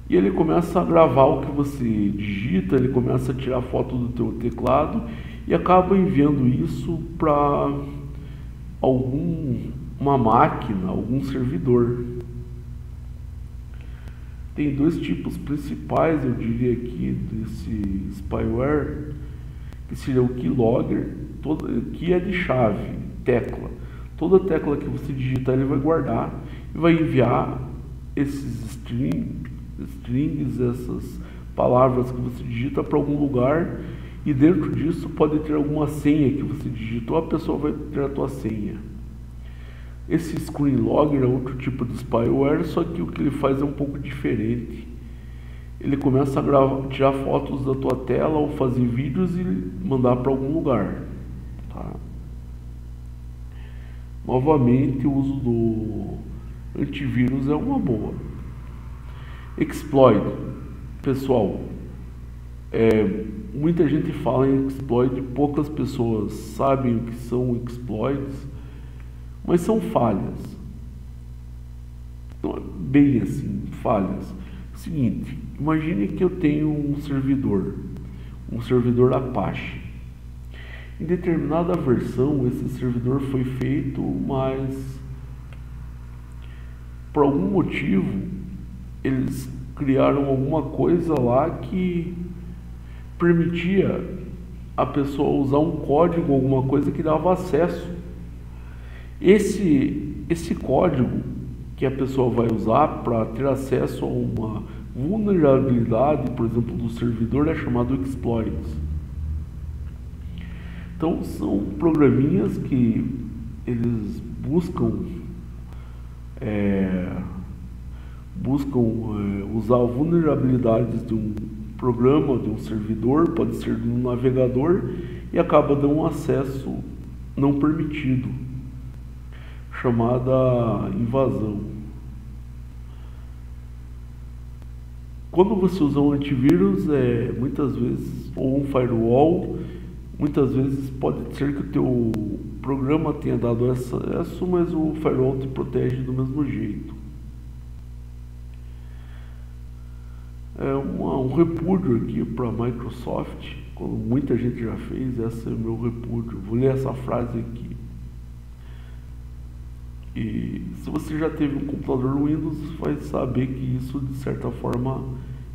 e ele começa a gravar o que você digita, ele começa a tirar foto do teu teclado e acaba enviando isso para alguma máquina, algum servidor. Tem dois tipos principais, eu diria aqui, desse spyware, que seria o keylogger, que é de chave, tecla. Toda tecla que você digitar ele vai guardar e vai enviar esses strings, essas palavras que você digita para algum lugar, e dentro disso pode ter alguma senha que você digitou, a pessoa vai ter a tua senha. Esse screen logger é outro tipo de spyware, só que o que ele faz é um pouco diferente. Ele começa a tirar fotos da tua tela ou fazer vídeos e mandar para algum lugar. Tá? Novamente, o uso do antivírus é uma boa. Exploit, pessoal, muita gente fala em exploit, poucas pessoas sabem o que são exploits, mas são falhas. Bem assim, falhas. Seguinte, imagine que eu tenho um servidor Apache. Em determinada versão, esse servidor foi feito, mas por algum motivo eles criaram alguma coisa lá que permitia a pessoa usar um código, alguma coisa que dava acesso. Esse código que a pessoa vai usar para ter acesso a uma vulnerabilidade, por exemplo, do servidor, é chamado exploit. Então são programinhas que eles buscam usar vulnerabilidades de um programa, de um servidor, pode ser de um navegador, e acaba dando um acesso não permitido, chamada invasão. Quando você usa um antivírus, muitas vezes, ou um firewall, muitas vezes pode ser que o teu programa tenha dado acesso, mas o firewall te protege do mesmo jeito. Um repúdio aqui para a Microsoft, como muita gente já fez, esse é o meu repúdio. Vou ler essa frase aqui. E se você já teve um computador Windows, vai saber que isso de certa forma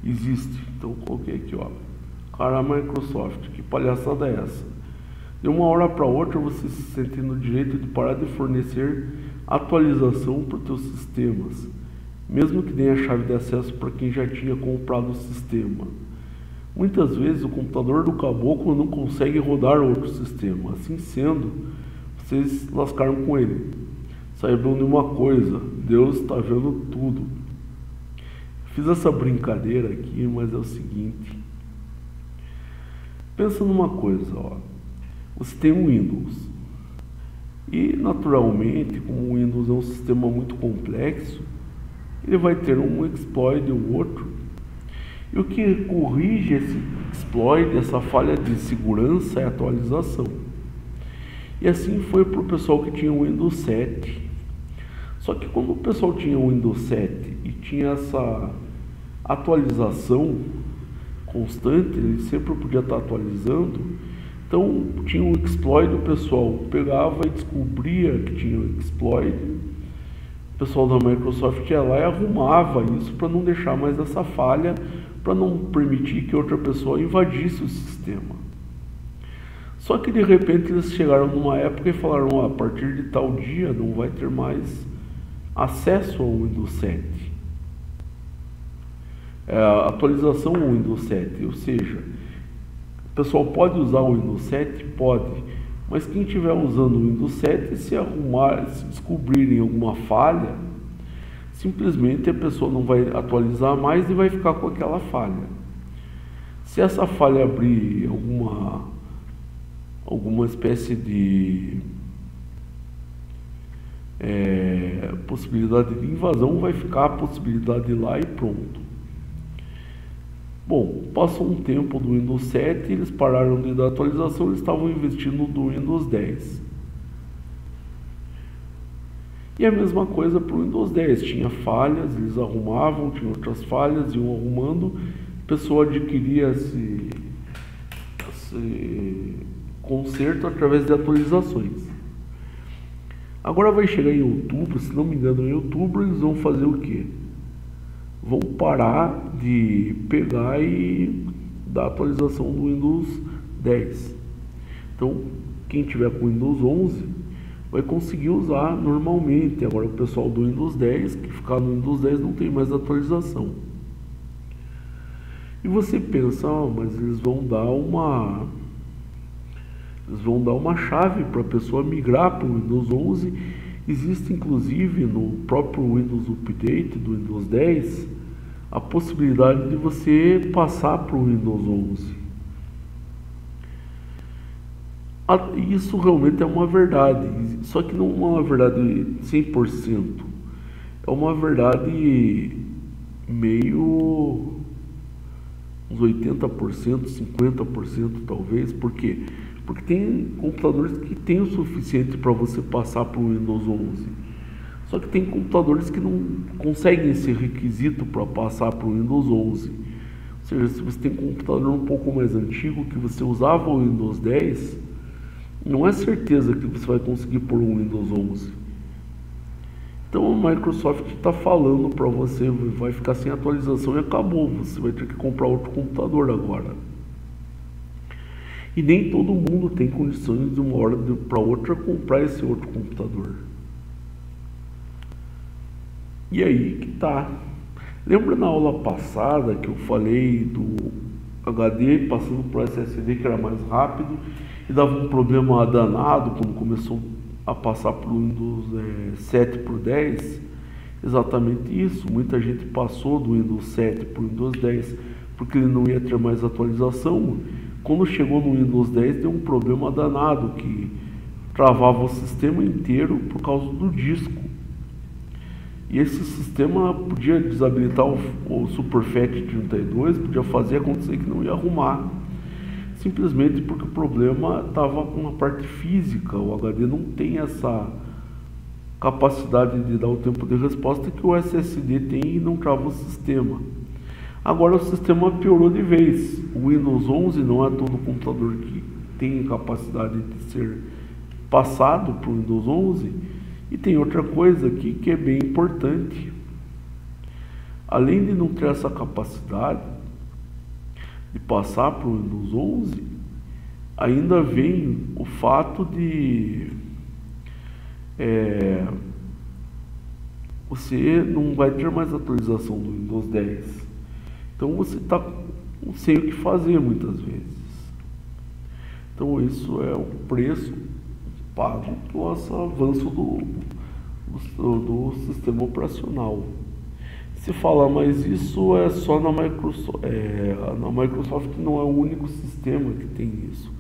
existe. Então coloquei aqui, ó. Cara, Microsoft, que palhaçada é essa? De uma hora para outra você se sente no direito de parar de fornecer atualização para os teus sistemas, mesmo que dê a chave de acesso para quem já tinha comprado o sistema. Muitas vezes o computador do caboclo não consegue rodar outro sistema. Assim sendo, vocês lascaram com ele. Saibam de uma coisa, Deus está vendo tudo. Fiz essa brincadeira aqui, mas é o seguinte. Pensa numa coisa, ó. Você tem um Windows. E naturalmente, como o Windows é um sistema muito complexo, ele vai ter um exploit ou outro. E o que corrige esse exploit, essa falha de segurança, é a atualização. E assim foi para o pessoal que tinha o Windows 7. Só que quando o pessoal tinha o Windows 7 e tinha essa atualização constante, ele sempre podia estar atualizando, então tinha um exploit, o pessoal pegava e descobria que tinha um exploit, o pessoal da Microsoft ia lá e arrumava isso para não deixar mais essa falha, para não permitir que outra pessoa invadisse o sistema. Só que de repente eles chegaram numa época e falaram, a partir de tal dia não vai ter mais acesso ao Windows 7. A atualização ao Windows 7, ou seja, o pessoal pode usar o Windows 7? Pode, mas quem estiver usando o Windows 7, se descobrirem alguma falha, simplesmente a pessoa não vai atualizar mais e vai ficar com aquela falha. Se essa falha abrir alguma espécie de possibilidade de invasão, vai ficar a possibilidade lá e pronto. Bom, passou um tempo do Windows 7, eles pararam de dar atualização, eles estavam investindo no Windows 10. E a mesma coisa para o Windows 10, tinha falhas, eles arrumavam, tinha outras falhas, iam arrumando, a pessoa adquiria esse conserto através de atualizações. Agora vai chegar em outubro, se não me engano, em outubro eles vão fazer o quê? Vão parar de pegar e dar atualização do Windows 10. Então, quem tiver com o Windows 11 vai conseguir usar normalmente. Agora o pessoal do Windows 10, que ficar no Windows 10 não tem mais atualização. E você pensa, mas eles vão dar uma chave para a pessoa migrar para o Windows 11. Existe inclusive no próprio Windows Update do Windows 10 a possibilidade de você passar para o Windows 11. Isso realmente é uma verdade, só que não é uma verdade 100%. É uma verdade meio uns 80%, 50% talvez. Por quê? Porque tem computadores que tem o suficiente para você passar para o Windows 11. Só que tem computadores que não conseguem esse requisito para passar para o Windows 11. Ou seja, se você tem um computador um pouco mais antigo que você usava o Windows 10, não é certeza que você vai conseguir pôr o Windows 11. Então a Microsoft está falando para você, vai ficar sem atualização e acabou. Você vai ter que comprar outro computador agora. E nem todo mundo tem condições de uma hora para outra comprar esse outro computador. E aí que tá. Lembra na aula passada que eu falei do HD passando para o SSD, que era mais rápido e dava um problema danado quando começou a passar para o Windows 7 para o 10? Exatamente isso. Muita gente passou do Windows 7 para o Windows 10 porque ele não ia ter mais atualização. Quando chegou no Windows 10 deu um problema danado que travava o sistema inteiro por causa do disco. E esse sistema podia desabilitar o SuperFAT32, podia fazer acontecer que não ia arrumar. Simplesmente porque o problema estava com a parte física. O HD não tem essa capacidade de dar o tempo de resposta que o SSD tem e não trava o sistema. Agora o sistema piorou de vez. O Windows 11 não é todo computador que tem capacidade de ser passado para o Windows 11. E tem outra coisa aqui que é bem importante. Além de não ter essa capacidade de passar para o Windows 11, ainda vem o fato de você não vai ter mais atualização do Windows 10. Então você está sem o que fazer muitas vezes. Então isso é o preço pago pelo avanço do sistema operacional. Se falar, mas isso é só na Microsoft. Na Microsoft não é o único sistema que tem isso.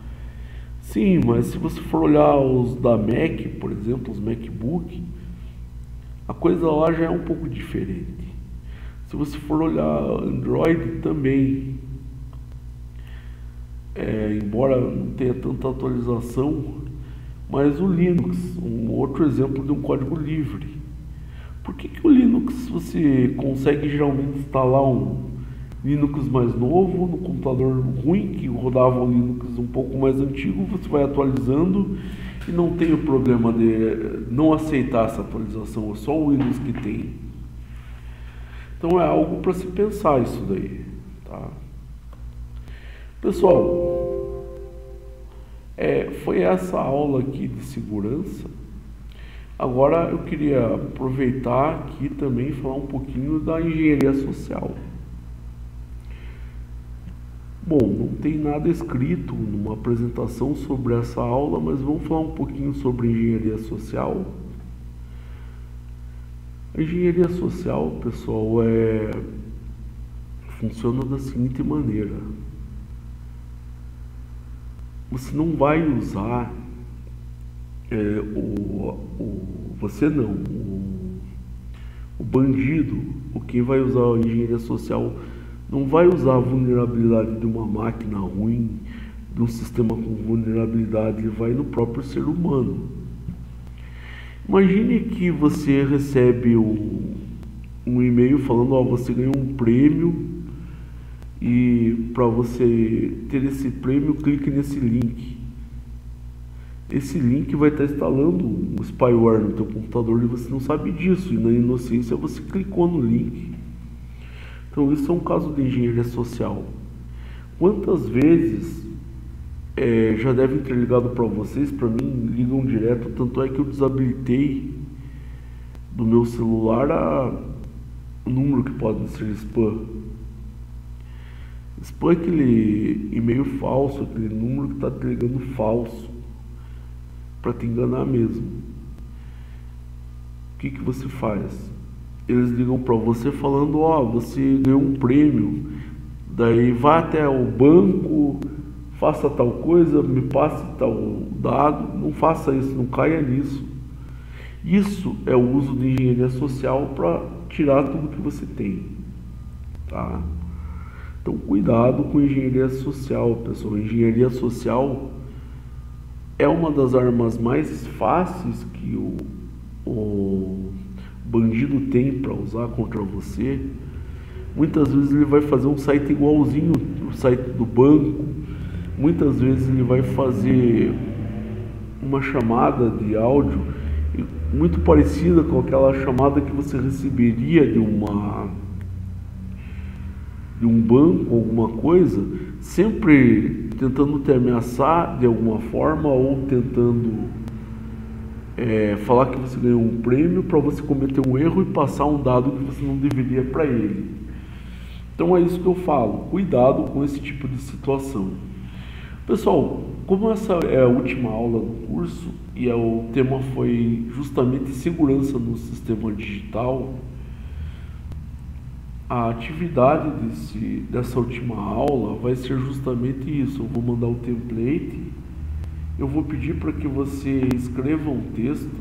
Sim, mas se você for olhar os da Mac, por exemplo, os MacBook, a coisa lá já é um pouco diferente. Se você for olhar Android também, embora não tenha tanta atualização, mas o Linux, um outro exemplo de um código livre. Por que o Linux você consegue geralmente instalar um Linux mais novo no computador ruim que rodava um Linux um pouco mais antigo, você vai atualizando e não tem o problema de não aceitar essa atualização, é só o Windows que tem. Então é algo para se pensar isso daí, tá? Pessoal, foi essa aula aqui de segurança. Agora eu queria aproveitar aqui também e falar um pouquinho da engenharia social. Bom, não tem nada escrito numa apresentação sobre essa aula, mas vamos falar um pouquinho sobre engenharia social. A engenharia social, pessoal, funciona da seguinte maneira. Você não vai usar o bandido, quem vai usar a engenharia social, não vai usar a vulnerabilidade de uma máquina ruim, de um sistema com vulnerabilidade, ele vai no próprio ser humano. Imagine que você recebe um e-mail falando, ó, você ganhou um prêmio e para você ter esse prêmio, clique nesse link. Esse link vai estar instalando um spyware no teu computador e você não sabe disso, e na inocência você clicou no link. Então isso é um caso de engenharia social. Quantas vezes já devem ter ligado para vocês, para mim ligam direto, tanto é que eu desabilitei do meu celular o número que pode ser spam. Spam é aquele e-mail falso, aquele número que está te ligando falso, para te enganar mesmo. O que você faz? Eles ligam para você falando, ó, você ganhou um prêmio, daí vá até o banco, faça tal coisa, me passe tal dado. Não faça isso, não caia nisso. Isso é o uso de engenharia social para tirar tudo que você tem, tá? Então cuidado com engenharia social, pessoal. Engenharia social é uma das armas mais fáceis que o bandido tem para usar contra você. Muitas vezes ele vai fazer um site igualzinho o site do banco. Muitas vezes ele vai fazer uma chamada de áudio muito parecida com aquela chamada que você receberia de um banco, alguma coisa, sempre tentando te ameaçar de alguma forma ou tentando falar que você ganhou um prêmio para você cometer um erro e passar um dado que você não deveria para ele. Então é isso que eu falo, cuidado com esse tipo de situação. Pessoal, como essa é a última aula do curso e o tema foi justamente segurança no sistema digital, a atividade dessa última aula vai ser justamente isso. Eu vou mandar o template, eu vou pedir para que você escreva um texto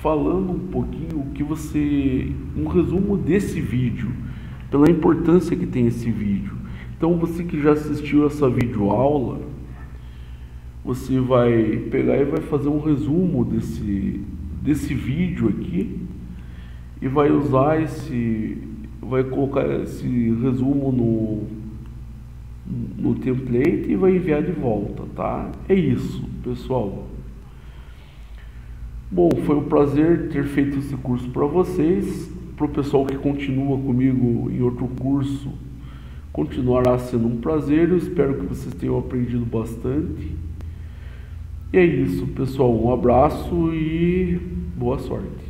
falando um pouquinho um resumo desse vídeo, pela importância que tem esse vídeo. Então você que já assistiu essa videoaula, você vai pegar e vai fazer um resumo desse vídeo aqui e vai usar vai colocar esse resumo no template e vai enviar de volta, tá? É isso, pessoal. Bom, foi um prazer ter feito esse curso para vocês. Para o pessoal que continua comigo em outro curso, continuará sendo um prazer. Eu espero que vocês tenham aprendido bastante. E é isso, pessoal. Um abraço e boa sorte.